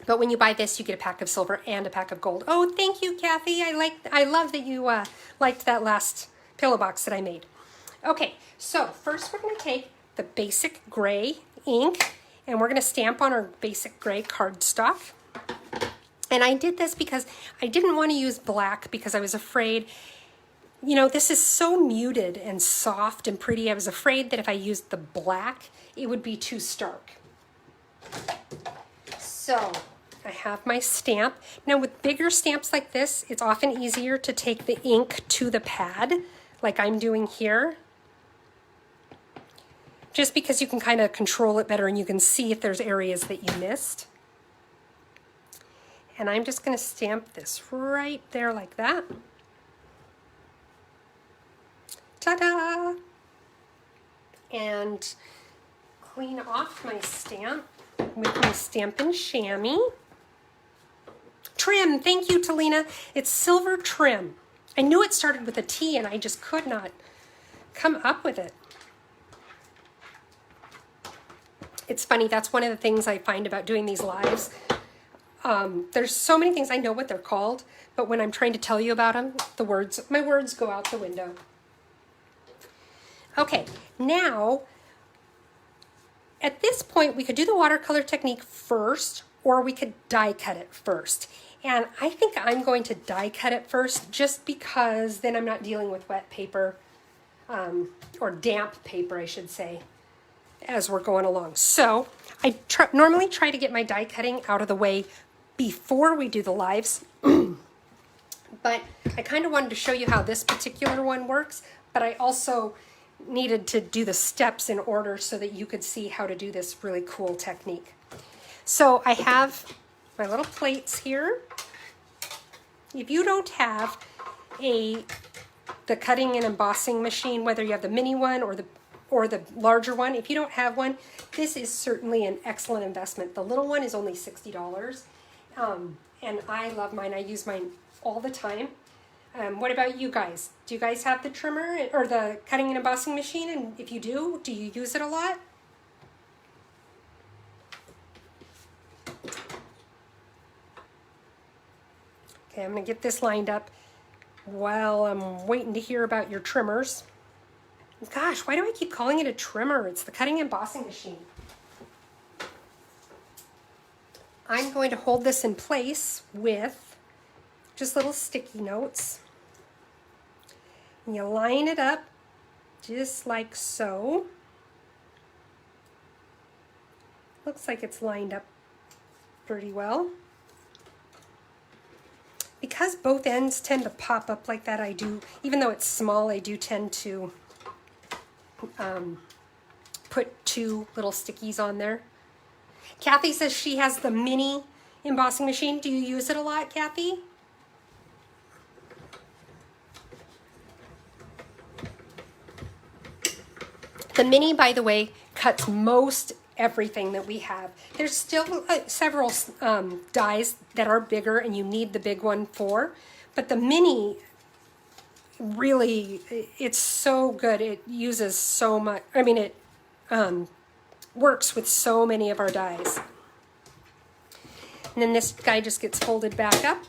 But when you buy this, you get a pack of silver and a pack of gold. Oh, thank you, Kathy. I love that you liked that last pillow box that I made. Okay, so first we're going to take the basic gray ink and we're going to stamp on our basic gray cardstock. And I did this because I didn't want to use black because I was afraid, you know, this is so muted and soft and pretty. I was afraid that if I used the black, it would be too stark. So I have my stamp. Now with bigger stamps like this, it's often easier to take the ink to the pad, like I'm doing here, just because you can kind of control it better and you can see if there's areas that you missed. And I'm just going to stamp this right there like that. Ta-da! And clean off my stamp with my Stampin' Chamois. Trim, thank you, Talina. It's silver trim. I knew it started with a T and I just could not come up with it. It's funny, that's one of the things I find about doing these lives. There's so many things I know what they're called, but when I'm trying to tell you about them, my words go out the window. Okay, now, at this point, we could do the watercolor technique first, or we could die cut it first. And I think I'm going to die cut it first, just because then I'm not dealing with wet paper, or damp paper, I should say, as we're going along. So I normally try to get my die cutting out of the way before we do the lives, but I kind of wanted to show you how this particular one works, but I also needed to do the steps in order so that you could see how to do this really cool technique. So I have my little plates here. If you don't have the cutting and embossing machine, whether you have the mini one or the larger one, if you don't have one, this is certainly an excellent investment. The little one is only $60, and I love mine. I use mine all the time. What about you guys? Do you guys have the trimmer or the cutting and embossing machine? And if you do you use it a lot? Okay, I'm going to get this lined up while I'm waiting to hear about your trimmers. Gosh, why do I keep calling it a trimmer? It's the cutting and embossing machine. I'm going to hold this in place with just little sticky notes. And you line it up just like so. Looks like it's lined up pretty well. Because both ends tend to pop up like that, I do, even though it's small, I do tend to put two little stickies on there. Kathy says she has the mini embossing machine. Do you use it a lot, Kathy? The mini, by the way, cuts most everything that we have. There's still several dies that are bigger and you need the big one for, but the mini really, it's so good. It uses so much, I mean, it works with so many of our dies. And then this guy just gets folded back up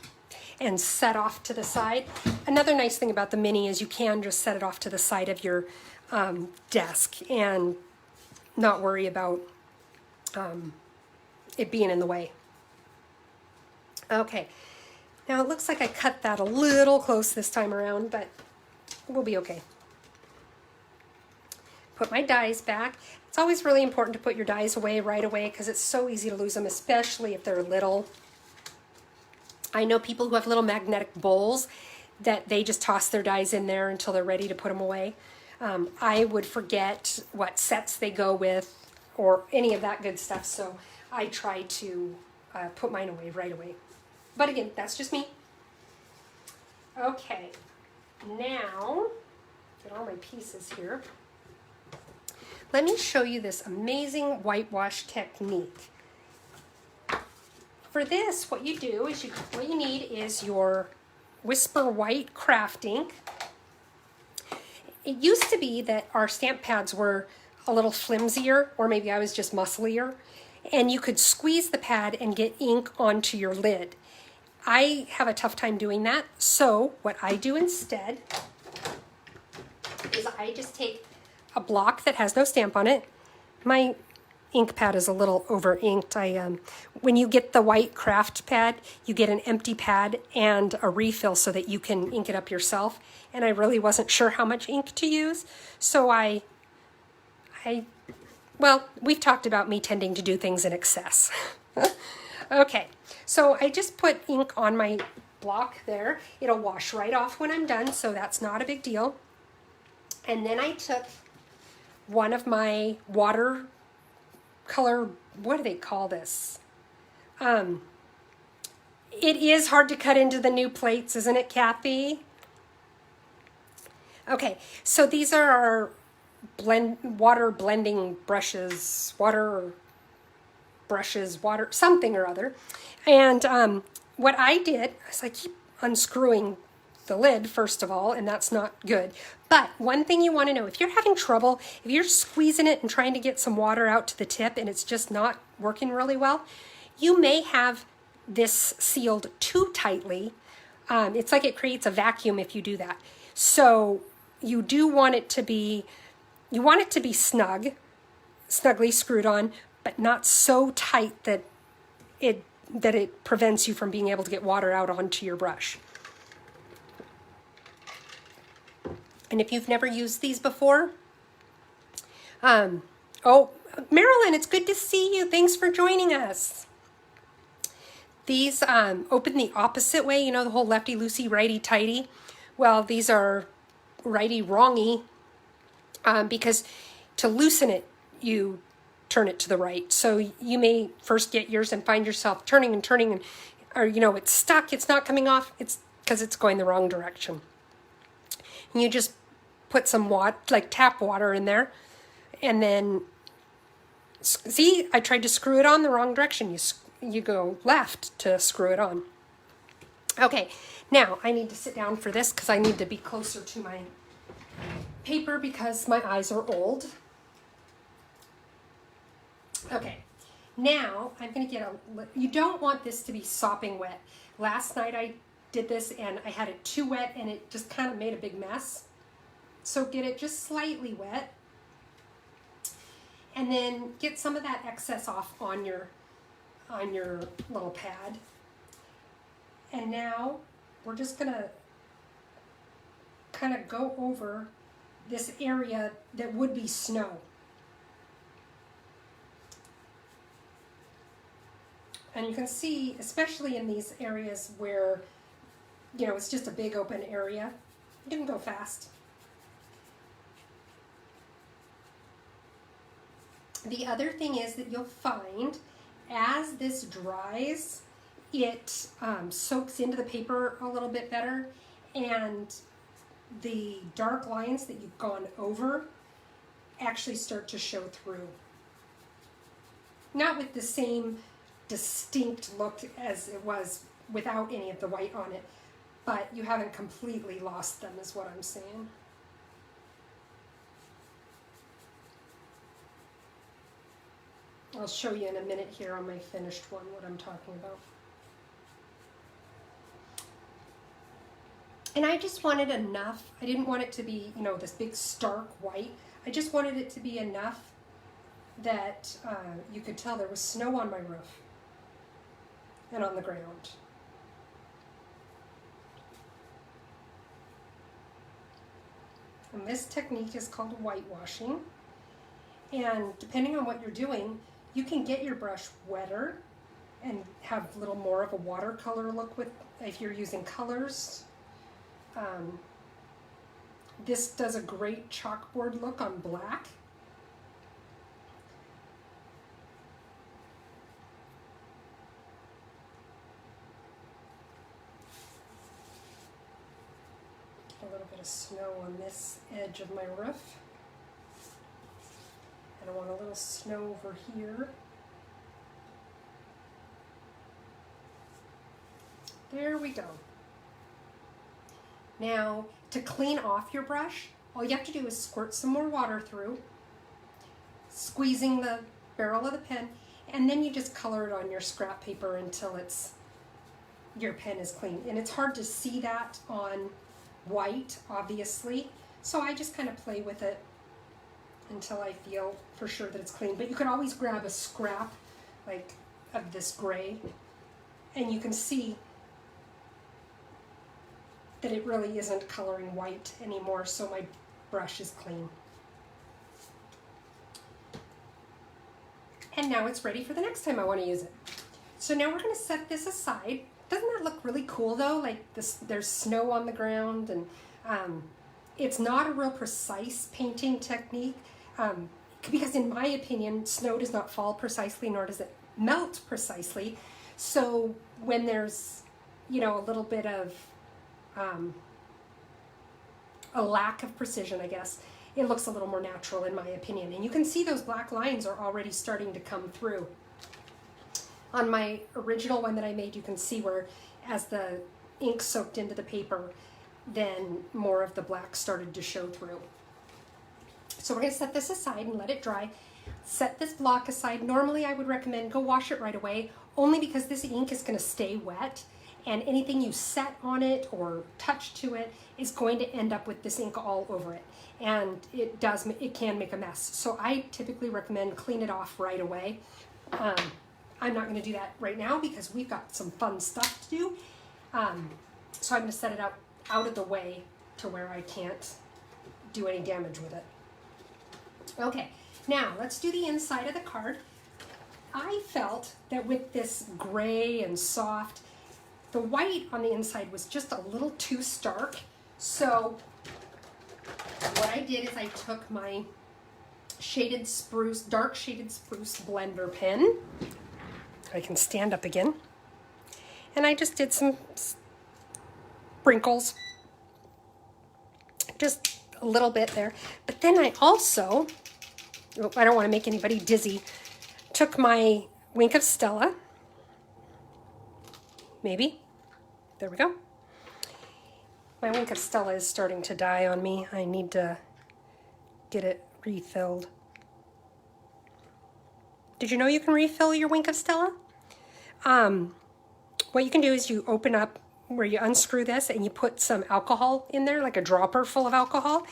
and set off to the side. Another nice thing about the mini is you can just set it off to the side of your desk and not worry about it being in the way. Okay, now it looks like I cut that a little close this time around, but we'll be okay. put my dies back. It's always really important to put your dies away right away because it's so easy to lose them, especially if they're little. I know people who have little magnetic bowls that they just toss their dies in there until they're ready to put them away. I would forget what sets they go with or any of that good stuff, so I try to put mine away right away. But again, that's just me. Okay, now, get all my pieces here. Let me show you this amazing whitewash technique. For this, what you do is what you need is your Whisper White craft ink. It used to be that our stamp pads were a little flimsier, or maybe I was just musclier, and you could squeeze the pad and get ink onto your lid. I have a tough time doing that, so what I do instead is I just take a block that has no stamp on it. My ink pad is a little over inked. When you get the white craft pad, you get an empty pad and a refill so that you can ink it up yourself. And I really wasn't sure how much ink to use, so well, we've talked about me tending to do things in excess. Okay, so I just put ink on my block there. It'll wash right off when I'm done, so that's not a big deal. And then I took one of my watercolor, what do they call this? It is hard to cut into the new plates, isn't it, Kathy? Okay, so these are our water blending brushes, water something or other. And what I did is I keep unscrewing the lid first of all, and that's not good. But one thing you want to know, if you're having trouble, if you're squeezing it and trying to get some water out to the tip and it's just not working really well, you may have this sealed too tightly. It's like it creates a vacuum if you do that. So you do want it to be, snugly screwed on, but not so tight that it prevents you from being able to get water out onto your brush. And if you've never used these before, oh, Marilyn, it's good to see you. Thanks for joining us. These open the opposite way, you know, the whole lefty-loosey, righty-tighty. Well, these are righty-wrongy because to loosen it, you turn it to the right. So you may first get yours and find yourself turning and turning, or, you know, it's stuck, it's not coming off. It's because it's going the wrong direction. And you just put some water, like tap water in there, and then, see, I tried to screw it on the wrong direction. You go left to screw it on. Okay, now I need to sit down for this because I need to be closer to my paper because my eyes are old. Okay, now I'm going to get you don't want this to be sopping wet. Last night I did this and I had it too wet and it just kind of made a big mess. So get it just slightly wet. And then get some of that excess off on your little pad. And now we're just going to kind of go over this area that would be snow. And you can see, especially in these areas where, you know, it's just a big open area, you can go fast. The other thing is that you'll find as this dries, it soaks into the paper a little bit better, and the dark lines that you've gone over actually start to show through. Not with the same distinct look as it was without any of the white on it, but you haven't completely lost them is what I'm saying. I'll show you in a minute here on my finished one what I'm talking about. And I just wanted enough. I didn't want it to be, you know, this big stark white. I just wanted it to be enough that you could tell there was snow on my roof and on the ground. And this technique is called whitewashing. And depending on what you're doing, you can get your brush wetter and have a little more of a watercolor look with if you're using colors. This does a great chalkboard look on black. A little bit of snow on this edge of my roof. And I want a little snow over here. There we go. Now, to clean off your brush, all you have to do is squirt some more water through, squeezing the barrel of the pen, and then you just color it on your scrap paper until your pen is clean. And it's hard to see that on white, obviously, so I just kind of play with it until I feel for sure that it's clean. But you can always grab a scrap like of this gray, and you can see that it really isn't coloring white anymore, so my brush is clean. And now it's ready for the next time I want to use it. So now we're going to set this aside. Doesn't that look really cool though? Like this, there's snow on the ground, and it's not a real precise painting technique because in my opinion, snow does not fall precisely, nor does it melt precisely. So when there's, you know, a little bit of a lack of precision, I guess, it looks a little more natural in my opinion. And you can see those black lines are already starting to come through. On my original one that I made, you can see where as the ink soaked into the paper, then more of the black started to show through. So we're going to set this aside and let it dry. Set this block aside. Normally I would recommend go wash it right away, only because this ink is going to stay wet, and anything you set on it or touch to it is going to end up with this ink all over it. And it can make a mess. So I typically recommend clean it off right away. I'm not going to do that right now because we've got some fun stuff to do. So I'm going to set it out of the way to where I can't do any damage with it. Okay, now let's do the inside of the card. I felt that with this gray and soft, the white on the inside was just a little too stark. So what I did is I took my shaded spruce, dark shaded spruce blender pen. I can stand up again. And I just did some sprinkles, just a little bit there. But then I also, I don't want to make anybody dizzy, took my Wink of Stella, maybe, there we go. My Wink of Stella is starting to die on me. I need to get it refilled. Did you know you can refill your Wink of Stella? What you can do is you open up where you unscrew this and you put some alcohol in there, like a dropper full of alcohol,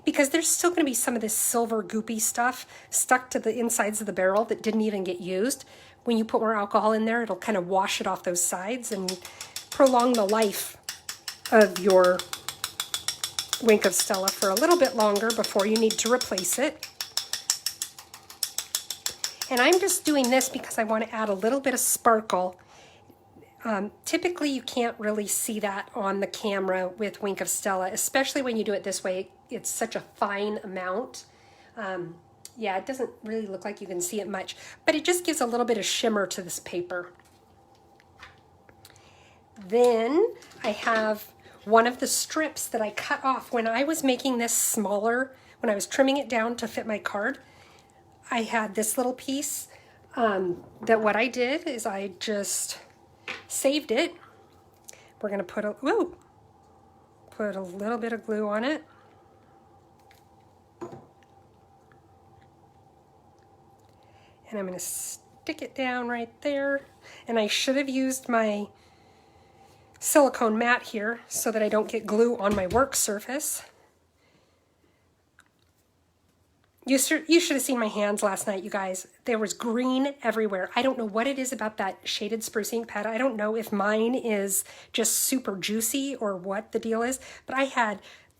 because there's still going to be some of this silver goopy stuff stuck to the insides of the barrel that didn't even get used. When you put more alcohol in there, it'll kind of wash it off those sides and prolong the life of your Wink of Stella for a little bit longer before you need to replace it. And I'm just doing this because I want to add a little bit of sparkle. Typically you can't really see that on the camera with Wink of Stella, especially when you do it this way. It's such a fine amount. Yeah, it doesn't really look like you can see it much, but it just gives a little bit of shimmer to this paper. Then I have one of the strips that I cut off when I was making this smaller, when I was trimming it down to fit my card. I had this little piece that what I did is I just saved it. We're going to put a little bit of glue on it. And I'm going to stick it down right there. And I should have used my silicone mat here so that I don't get glue on my work surface. You should have seen my hands last night, you guys. There was green everywhere. I don't know what it is about that shaded spruce ink pad. I don't know if mine is just super juicy or what the deal is, but I had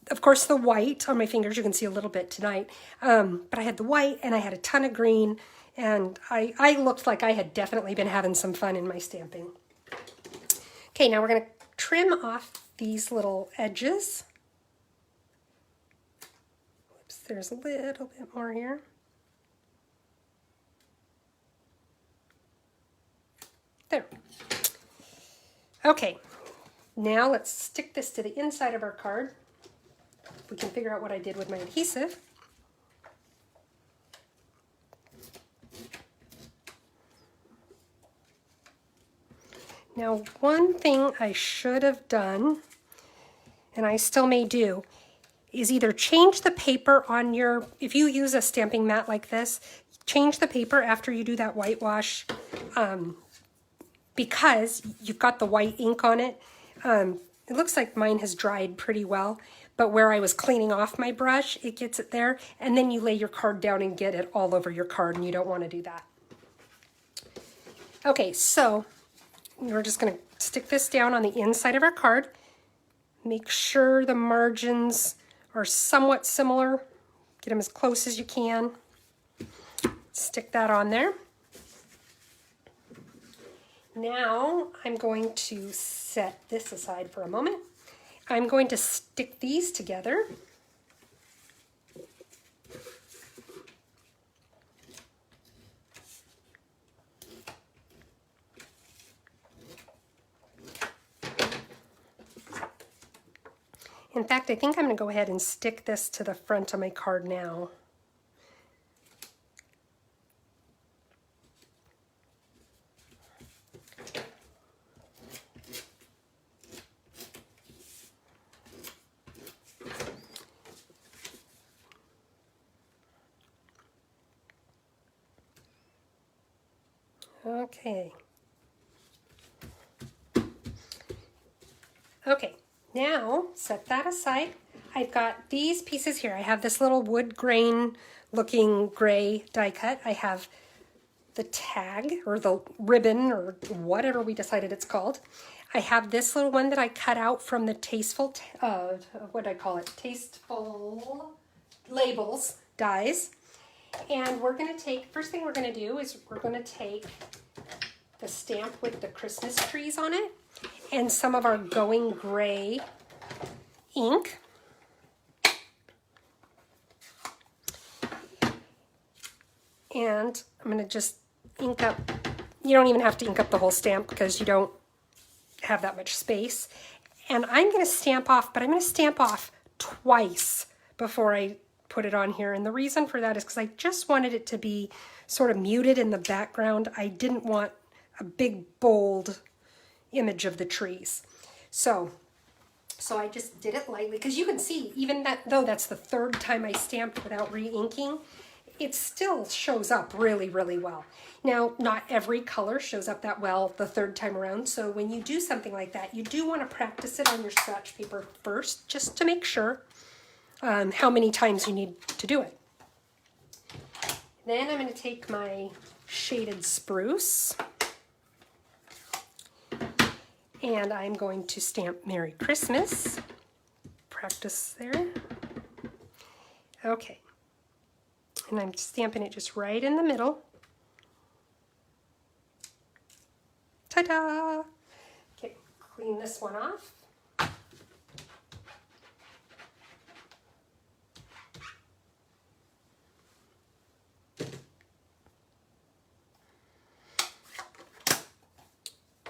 of course, the white on my fingers. You can see a little bit tonight. But I had the white and I had a ton of green. And I looked like I had definitely been having some fun in my stamping. Okay, now we're going to trim off these little edges. Oops, there's a little bit more here. There. Okay, now let's stick this to the inside of our card. We can figure out what I did with my adhesive. Now, one thing I should have done, and I still may do, is either change the paper on your, if you use a stamping mat like this, change the paper after you do that whitewash, because you've got the white ink on it. It looks like mine has dried pretty well, but where I was cleaning off my brush, it gets it there, and then you lay your card down and get it all over your card, and you don't want to do that. Okay, so we're just going to stick this down on the inside of our card. Make sure the margins are somewhat similar. Get them as close as you can. Stick that on there. Now I'm going to set this aside for a moment. I'm going to stick these together. In fact, I think I'm going to go ahead and stick this to the front of my card now. Okay. Okay, now set that aside. I've got these pieces here. I have this little wood grain looking gray die cut. I have the tag or the ribbon or whatever we decided it's called. I have this little one that I cut out from the Tasteful, what do I call it? Tasteful Labels dies. And we're going to take, first thing we're going to do is we're going to take the stamp with the Christmas trees on it and some of our Going Gray ink. And I'm going to just ink up, you don't even have to ink up the whole stamp because you don't have that much space. And I'm going to stamp off, but I'm going to stamp off twice before I put it on here. And the reason for that is because I just wanted it to be sort of muted in the background. I didn't want a big, bold image of the trees. So I just did it lightly because you can see, even that, though that's the third time I stamped without re-inking, it still shows up really, really well. Now, not every color shows up that well the third time around, so when you do something like that, you do want to practice it on your scratch paper first, just to make sure how many times you need to do it. Then I'm going to take my shaded spruce, and I'm going to stamp Merry Christmas. Practice there. Okay. And I'm stamping it just right in the middle. Ta-da! Okay, clean this one off.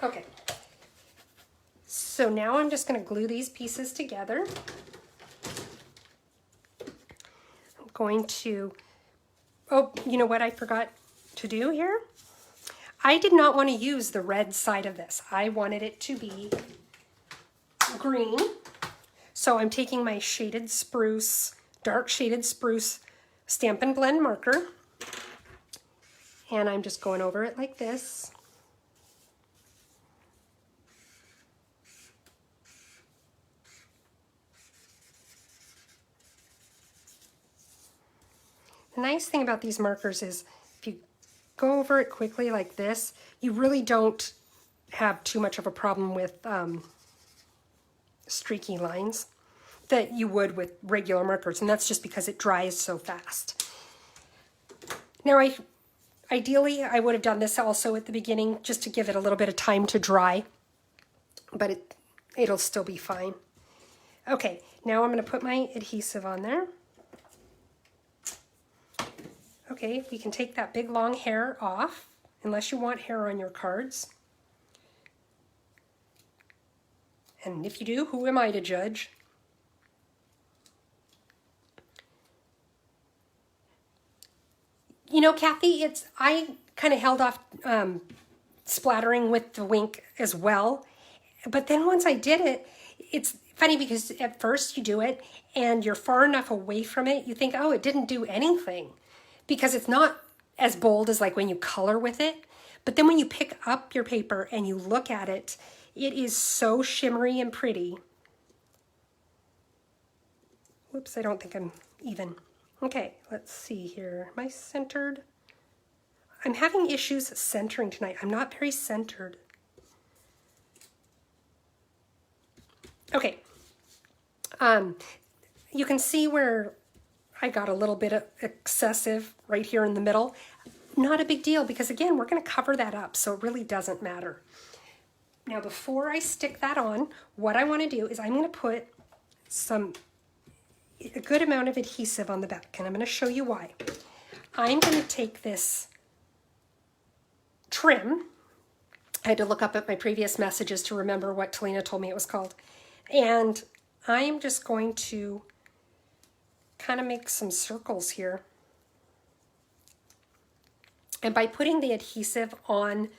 Okay. So now I'm just going to glue these pieces together. I'm going to, oh, you know what I forgot to do here? I did not want to use the red side of this. I wanted it to be green. So I'm taking my shaded spruce, dark shaded spruce Stampin' Blend marker, and I'm just going over it like this. The nice thing about these markers is if you go over it quickly like this, you really don't have too much of a problem with streaky lines. that you would with regular markers, and that's just because it dries so fast. Now, ideally, I would have done this also at the beginning just to give it a little bit of time to dry, but it'll still be fine. Okay, now I'm going to put my adhesive on there. Okay, we can take that big long hair off, unless you want hair on your cards. And if you do, who am I to judge? You know, Kathy, I kind of held off splattering with the Wink as well. But then once I did it, it's funny because at first you do it and you're far enough away from it, you think, oh, it didn't do anything. Because it's not as bold as like when you color with it. But then when you pick up your paper and you look at it, it is so shimmery and pretty. Whoops, I don't think I'm even. Okay, let's see here. Am I centered? I'm having issues centering tonight. I'm not very centered. Okay. You can see where I got a little bit of excessive right here in the middle. Not a big deal because again, we're going to cover that up, so it really doesn't matter. Now, before I stick that on, what I want to do is I'm going to put a good amount of adhesive on the back, and I'm going to show you why. I'm going to take this trim. I had to look up at my previous messages to remember what Talina told me it was called. And I'm just going to kind of make some circles here. And by putting the adhesive on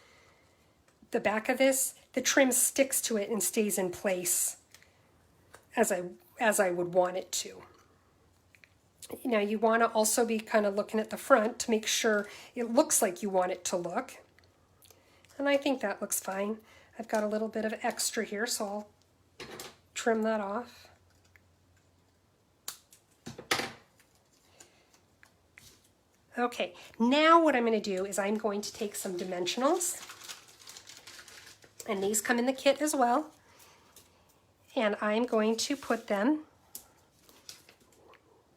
the back of this, the trim sticks to it and stays in place as I would want it to. Now you want to also be kind of looking at the front to make sure it looks like you want it to look. And I think that looks fine. I've got a little bit of extra here, so I'll trim that off. Okay, now what I'm going to do is I'm going to take some dimensionals, and these come in the kit as well, and I'm going to put them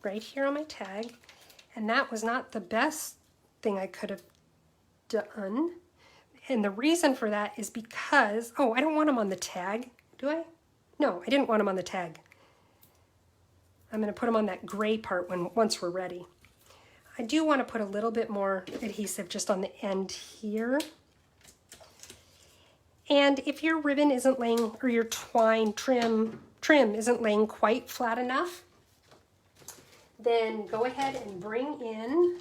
right here on my tag, and that was not the best thing I could have done, and the reason for that is because, oh, I don't want them on the tag, do I? No, I didn't want them on the tag. I'm going to put them on that gray part once we're ready. I do want to put a little bit more adhesive just on the end here. And if your ribbon isn't laying, or your twine trim isn't laying quite flat enough, then go ahead and bring in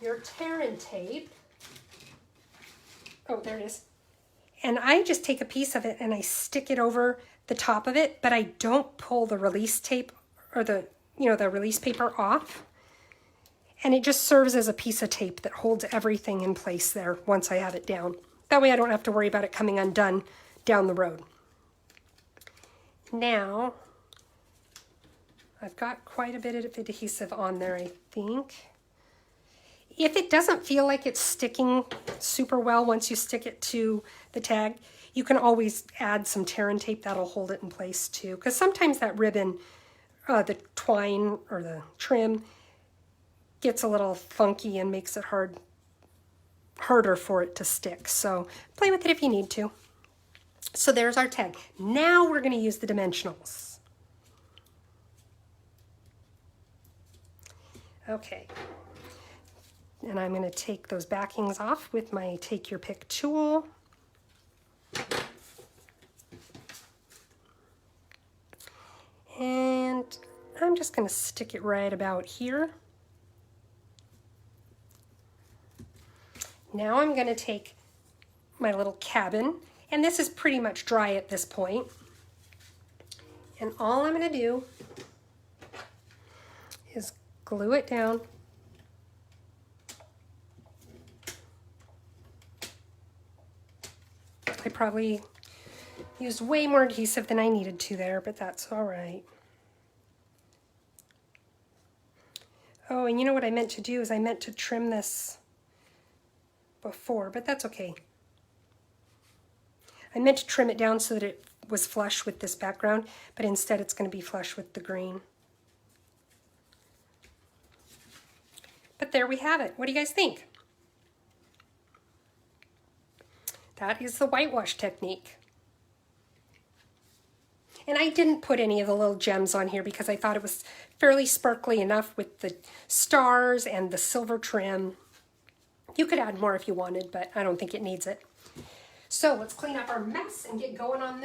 your tear and tape. Oh, there it is. And I just take a piece of it and I stick it over the top of it, but I don't pull the release tape or the release paper off. And it just serves as a piece of tape that holds everything in place there once I have it down. That way I don't have to worry about it coming undone down the road. Now, I've got quite a bit of adhesive on there, I think. If it doesn't feel like it's sticking super well once you stick it to the tag, you can always add some tear and tape that'll hold it in place too. Because sometimes that ribbon, the twine or the trim, gets a little funky and makes it harder for it to stick. So play with it if you need to. So there's our tag. Now we're going to use the dimensionals. Okay. And I'm going to take those backings off with my Take Your Pick tool. And I'm just going to stick it right about here. Now I'm going to take my little cabin, and this is pretty much dry at this point. And all I'm going to do is glue it down. I probably used way more adhesive than I needed to there, but that's all right. Oh, and you know what I meant to do is I meant to trim this before, but that's okay. I meant to trim it down so that it was flush with this background, but instead it's going to be flush with the green. But there we have it. What do you guys think? That is the whitewash technique. And I didn't put any of the little gems on here because I thought it was fairly sparkly enough with the stars and the silver trim. You could add more if you wanted, but I don't think it needs it. So let's clean up our mess and get going on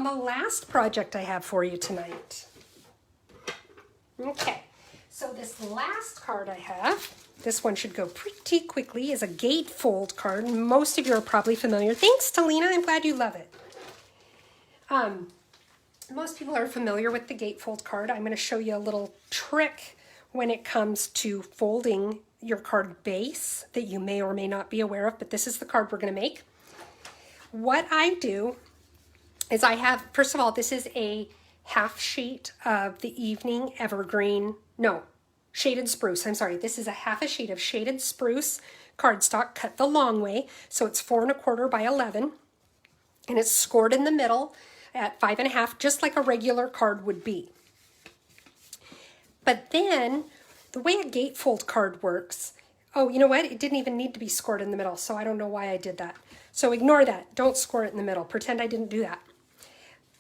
the last project I have for you tonight. Okay, so this last card I have, this one should go pretty quickly, is a gatefold card. Most of you are probably familiar. Thanks, Talina. I'm glad you love it. Most people are familiar with the gatefold card. I'm going to show you a little trick when it comes to folding your card base that you may or may not be aware of, but this is the card we're going to make. What I do is I have, first of all, this is a half sheet of the Evening Evergreen, no, Shaded Spruce. I'm sorry, this is a half a sheet of Shaded Spruce cardstock cut the long way. So it's 4 1/4 by 11, and it's scored in the middle at 5 1/2, just like a regular card would be. But then the way a gatefold card works, oh, you know what? It didn't even need to be scored in the middle, so I don't know why I did that. So ignore that. Don't score it in the middle. Pretend I didn't do that.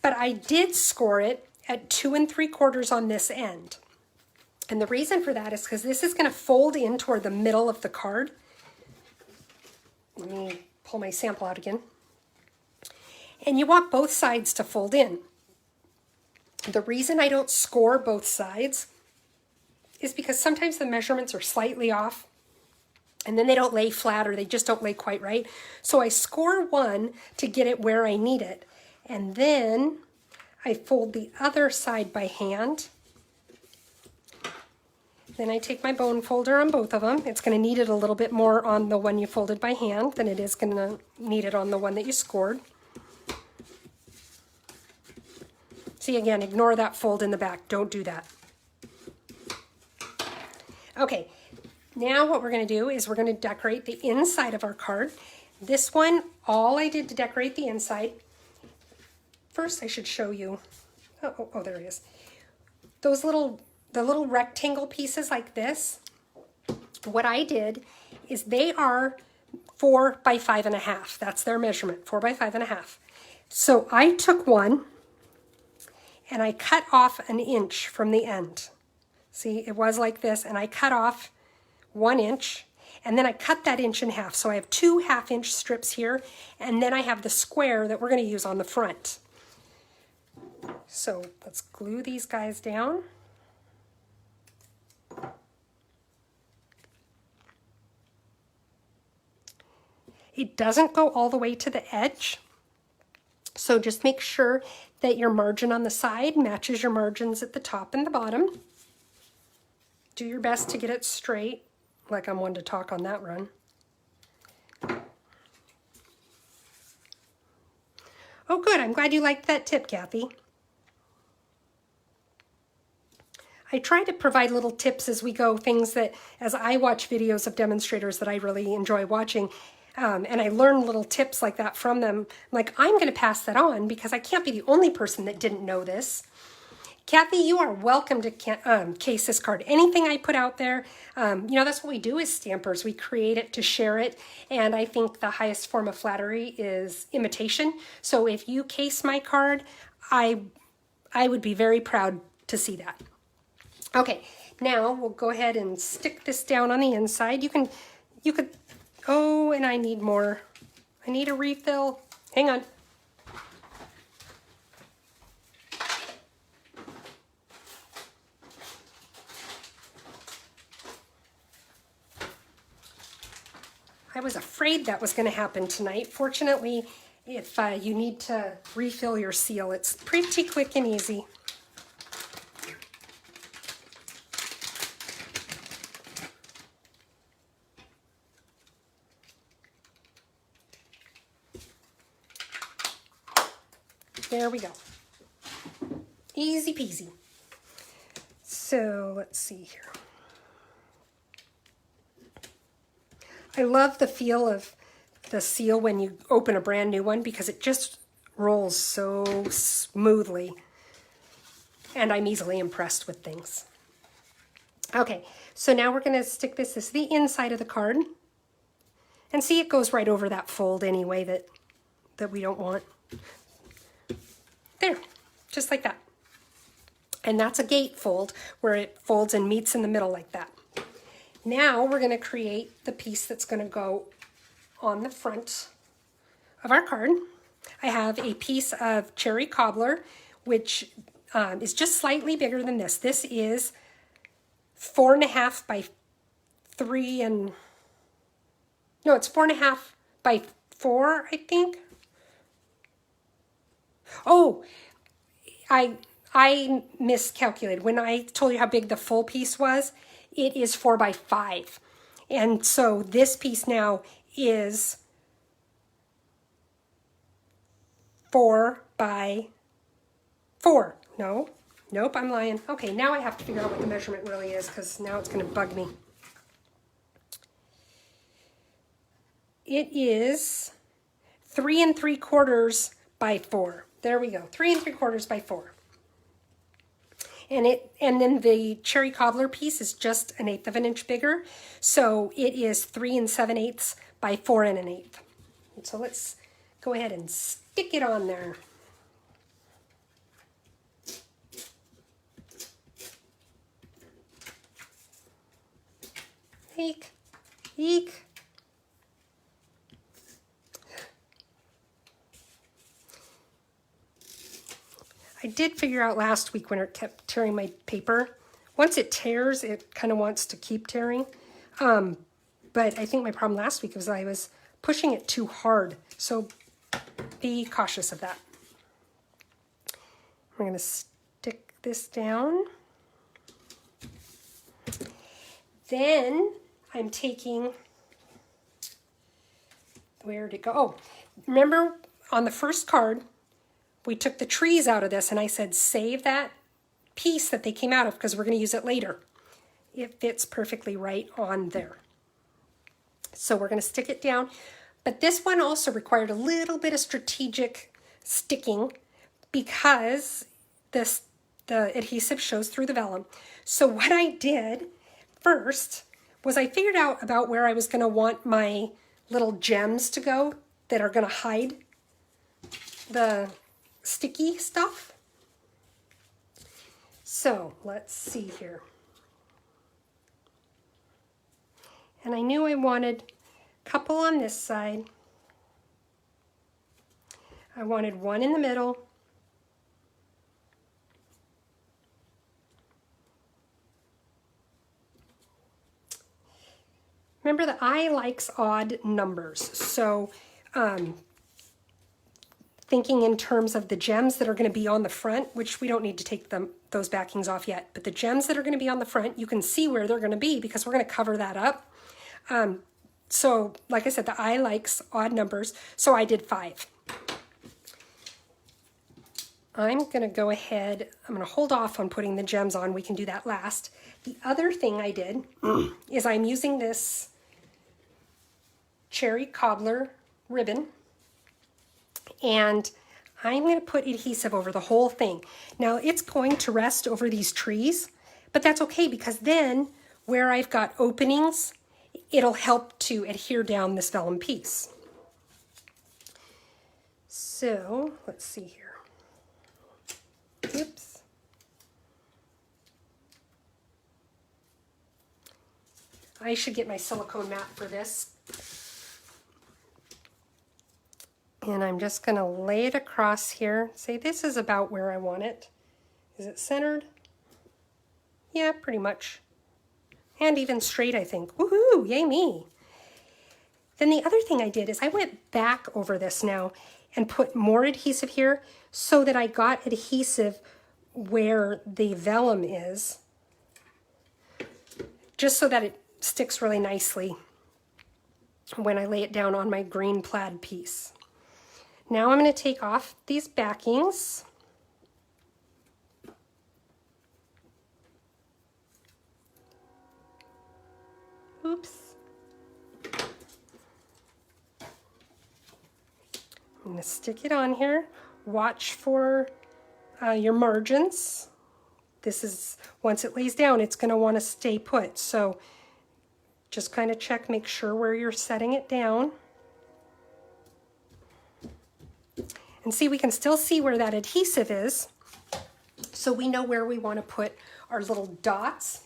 But I did score it at 2 3/4 on this end. And the reason for that is because this is going to fold in toward the middle of the card. Let me pull my sample out again. And you want both sides to fold in. The reason I don't score both sides is because sometimes the measurements are slightly off and then they don't lay flat or they just don't lay quite right. So I score one to get it where I need it. And then I fold the other side by hand. Then I take my bone folder on both of them. It's going to need it a little bit more on the one you folded by hand than it is going to need it on the one that you scored. See, again, ignore that fold in the back. Don't do that. Okay, now what we're going to do is we're going to decorate the inside of our card. This one, all I did to decorate the inside, first I should show you, oh, there it is. Those the little rectangle pieces like this, what I did is they are 4 by 5 1/2. That's their measurement, 4 by 5 1/2. So I took one and I cut off an inch from the end. See, it was like this, and I cut off 1 inch, and then I cut that inch in half. So I have 2 1/2-inch strips here, and then I have the square that we're going to use on the front. So let's glue these guys down. It doesn't go all the way to the edge. So just make sure that your margin on the side matches your margins at the top and the bottom. Do your best to get it straight, like I'm one to talk on that run. Oh, good. I'm glad you liked that tip, Kathy. I try to provide little tips as we go, things that, as I watch videos of demonstrators that I really enjoy watching, and I learn little tips like that from them. I'm like, I'm going to pass that on because I can't be the only person that didn't know this. Kathy, you are welcome to case this card. Anything I put out there, that's what we do as stampers. We create it to share it, and I think the highest form of flattery is imitation. So if you case my card, I would be very proud to see that. Okay, now we'll go ahead and stick this down on the inside. You could, oh, and I need more. I need a refill. Hang on. I was afraid that was going to happen tonight. Fortunately, if you need to refill your seal, it's pretty quick and easy. There we go. Easy peasy. So let's see here. I love the feel of the seal when you open a brand new one because it just rolls so smoothly. And I'm easily impressed with things. Okay, so now we're going to stick this. This is the inside of the card. And see, it goes right over that fold anyway that we don't want. There, just like that. And that's a gate fold where it folds and meets in the middle like that. Now we're going to create the piece that's going to go on the front of our card. I have a piece of cherry cobbler, which is just slightly bigger than this. This is 4.5 by 3 and... No, it's 4.5 by 4, I think. Oh, I miscalculated. When I told you how big the full piece was, it is 4 by 5. And so this piece now is 4 by 4. No, nope, I'm lying. Okay, now I have to figure out what the measurement really is because now it's going to bug me. It is 3 3/4 by 4. There we go, 3 3/4 by 4. And then the cherry cobbler piece is just 1/8 of an inch bigger. So it is 3 7/8 by 4 1/8. So let's go ahead and stick it on there. Eek, eek. I did figure out last week when it kept tearing my paper. Once it tears, it kind of wants to keep tearing. But I think my problem last week was I was pushing it too hard. So be cautious of that. We're going to stick this down. Then I'm taking, where did it go? Oh, remember on the first card, we took the trees out of this and I said, save that piece that they came out of because we're going to use it later. It fits perfectly right on there. So we're going to stick it down. But this one also required a little bit of strategic sticking because the adhesive shows through the vellum. So what I did first was I figured out about where I was going to want my little gems to go that are going to hide the sticky stuff. So let's see here. And I knew I wanted a couple on this side. I wanted one in the middle. Remember that I likes odd numbers. So thinking in terms of the gems that are going to be on the front, which we don't need to take those backings off yet, but the gems that are going to be on the front, you can see where they're going to be because we're going to cover that up. So like I said, the I likes odd numbers, so I did 5. I'm going to go ahead, I'm going to hold off on putting the gems on. We can do that last. The other thing I did is I'm using this cherry cobbler ribbon, and I'm going to put adhesive over the whole thing. Now it's going to rest over these trees, but that's okay because then where I've got openings, it'll help to adhere down this vellum piece. So let's see here. Oops. I should get my silicone mat for this. And I'm just going to lay it across here. Say this is about where I want it. Is it centered? Yeah, pretty much. And even straight, I think. Woohoo! Yay me! Then the other thing I did is I went back over this now and put more adhesive here so that I got adhesive where the vellum is, just so that it sticks really nicely when I lay it down on my green plaid piece. Now I'm going to take off these backings. Oops. I'm going to stick it on here, watch for your margins. This is, once it lays down, it's going to want to stay put. So just kind of check, make sure where you're setting it down. And see, we can still see where that adhesive is. So we know where we want to put our little dots.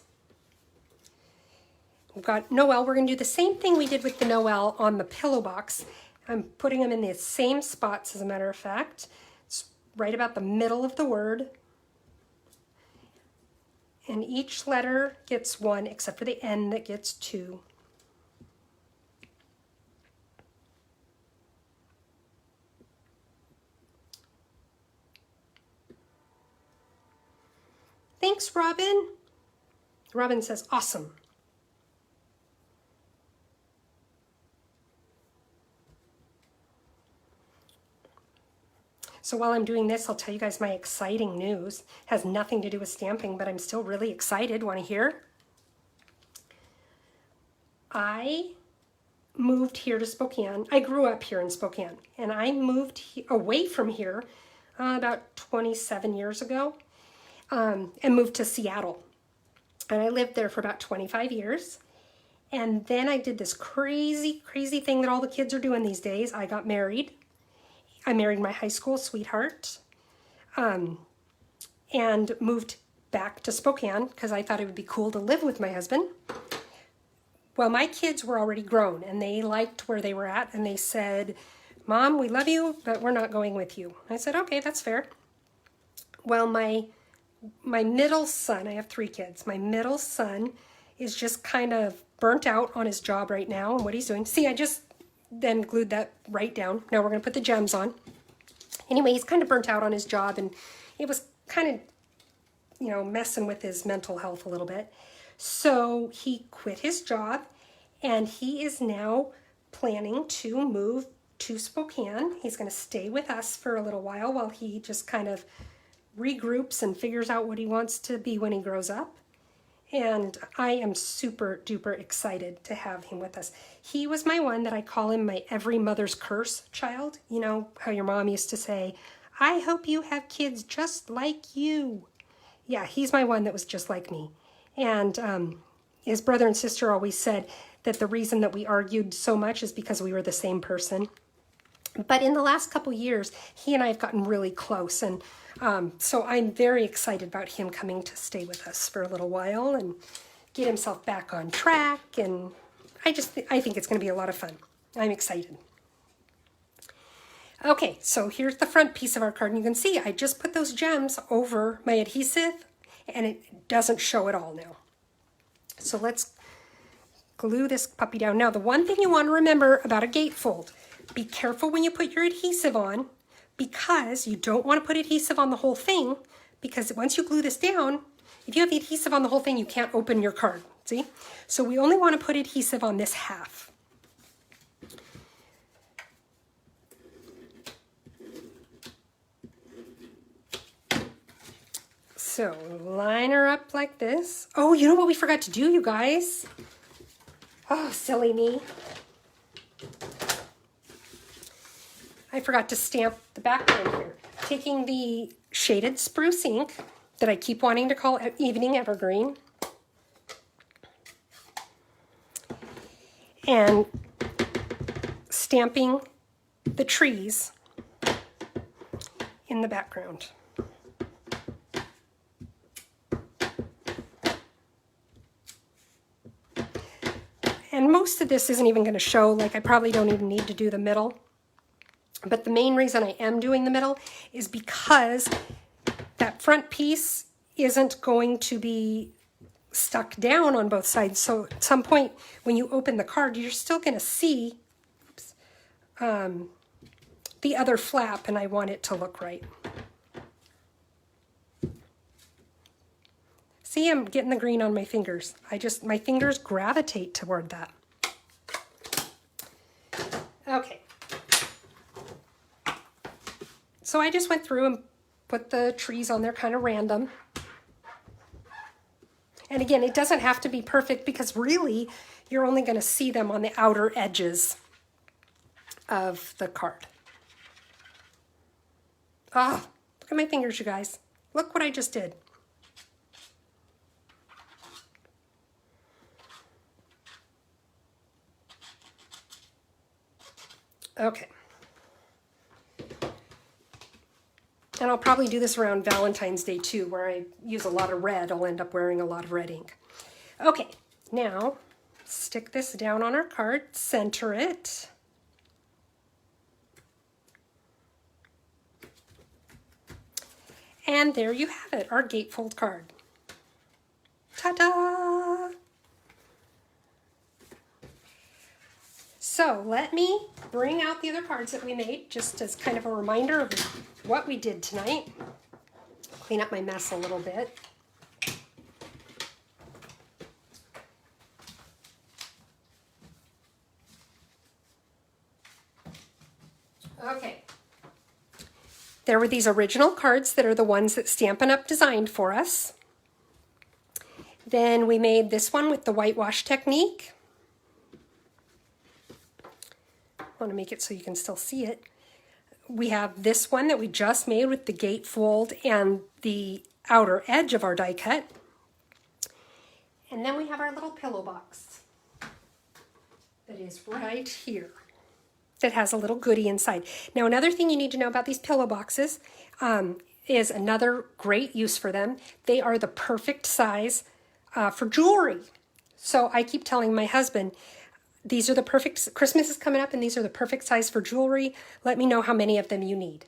We've got Noel. We're going to do the same thing we did with the Noel on the pillow box. I'm putting them in the same spots, as a matter of fact. It's right about the middle of the word. And each letter gets one, except for the N that gets two. Thanks, Robin. Robin says, awesome. So while I'm doing this, I'll tell you guys my exciting news. It has nothing to do with stamping, but I'm still really excited. Want to hear? I moved here to Spokane. I grew up here in Spokane, and I moved away from here about 27 years ago and moved to Seattle. And I lived there for about 25 years. And then I did this crazy, crazy thing that all the kids are doing these days. I got married. I married my high school sweetheart and moved back to Spokane because I thought it would be cool to live with my husband. Well, my kids were already grown and they liked where they were at, and they said, Mom, we love you, but we're not going with you. I said, okay, that's fair. Well, my middle son, I have 3 kids, my middle son is just kind of burnt out on his job right now and what he's doing. See, I just then glued that right down. Now we're going to put the gems on. Anyway, he's kind of burnt out on his job, and it was kind of, you know, messing with his mental health a little bit. So he quit his job, and he is now planning to move to Spokane. He's going to stay with us for a little while he just kind of regroups and figures out what he wants to be when he grows up. And I am super duper excited to have him with us. He was my one that I call him my every mother's curse child. You know how your mom used to say, I hope you have kids just like you. Yeah, he's my one that was just like me. And his brother and sister always said that the reason that we argued so much is because we were the same person. But in the last couple years, he and I have gotten really close, and so I'm very excited about him coming to stay with us for a little while and get himself back on track, and I think it's going to be a lot of fun. I'm excited. Okay, so here's the front piece of our card, and you can see I just put those gems over my adhesive, and it doesn't show at all now. So let's glue this puppy down. Now, the one thing you want to remember about a gatefold, be careful when you put your adhesive on, because you don't want to put adhesive on the whole thing, because once you glue this down, if you have the adhesive on the whole thing, you can't open your card, see? So we only want to put adhesive on this half. So line her up like this. Oh, you know what we forgot to do, you guys? Oh, silly me. I forgot to stamp the background here. Taking the shaded spruce ink that I keep wanting to call Evening Evergreen, and stamping the trees in the background. And most of this isn't even going to show, like I probably don't even need to do the middle. But the main reason I am doing the middle is because that front piece isn't going to be stuck down on both sides. So at some point when you open the card, you're still going to see the other flap, and I want it to look right. See, I'm getting the green on my fingers. My fingers gravitate toward that. Okay. So I just went through and put the trees on there kind of random. And again, it doesn't have to be perfect, because really you're only going to see them on the outer edges of the card. Oh, look at my fingers, you guys. Look what I just did. Okay. And I'll probably do this around Valentine's Day too, where I use a lot of red. I'll end up wearing a lot of red ink. Okay, now stick this down on our card, center it. And there you have it, our gatefold card. Ta-da! So let me bring out the other cards that we made, just as kind of a reminder of what we did tonight. Clean up my mess a little bit. Okay. There were these original cards that are the ones that Stampin' Up! Designed for us. Then we made this one with the whitewash technique. I want to make it so you can still see it. We have this one that we just made with the gatefold and the outer edge of our die cut. And then we have our little pillow box that is right here, that has a little goodie inside. Now, another thing you need to know about these pillow boxes is another great use for them. They are the perfect size for jewelry. So I keep telling my husband, these are the perfect, Christmas is coming up and these are the perfect size for jewelry. Let me know how many of them you need.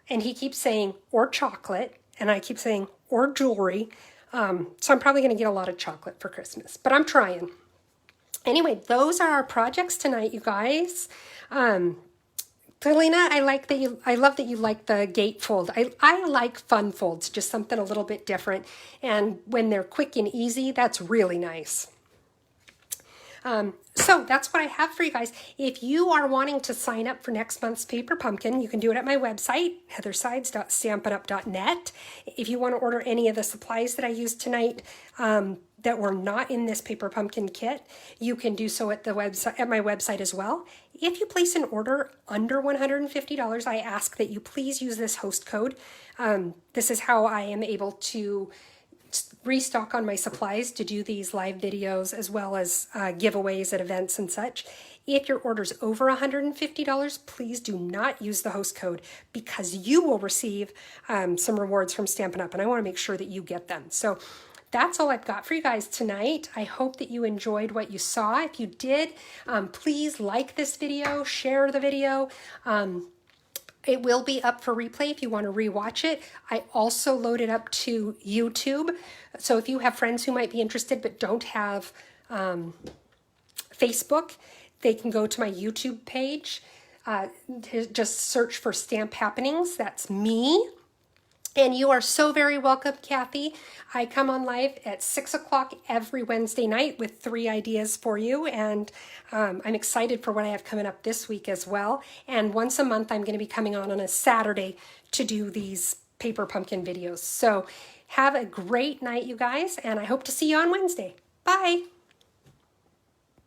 And he keeps saying, or chocolate, and I keep saying, or jewelry. So I'm probably going to get a lot of chocolate for Christmas, but I'm trying. Anyway, those are our projects tonight, you guys. Delina, I love that you like the gatefold. I like fun folds, just something a little bit different. And when they're quick and easy, that's really nice. So that's what I have for you guys. If you are wanting to sign up for next month's Paper Pumpkin, you can do it at my website, heathersides.stampinup.net. If you want to order any of the supplies that I used tonight that were not in this Paper Pumpkin kit, you can do so at the website, at my website as well. If you place an order under $150, I ask that you please use this host code. This is how I am able to restock on my supplies to do these live videos as well as giveaways at events and such. If your order's over $150, please do not use the host code because you will receive some rewards from Stampin' Up! And I want to make sure that you get them. So that's all I've got for you guys tonight. I hope that you enjoyed what you saw. If you did, please like this video, share the video. It will be up for replay if you want to rewatch it. I also load it up to YouTube. So if you have friends who might be interested but don't have Facebook, they can go to my YouTube page. Just search for Stamp Happenings. That's me. And you are so very welcome, Kathy. I come on live at 6 o'clock every Wednesday night with 3 ideas for you. And I'm excited for what I have coming up this week as well. And once a month, I'm going to be coming on a Saturday to do these Paper Pumpkin videos. So have a great night, you guys. And I hope to see you on Wednesday. Bye.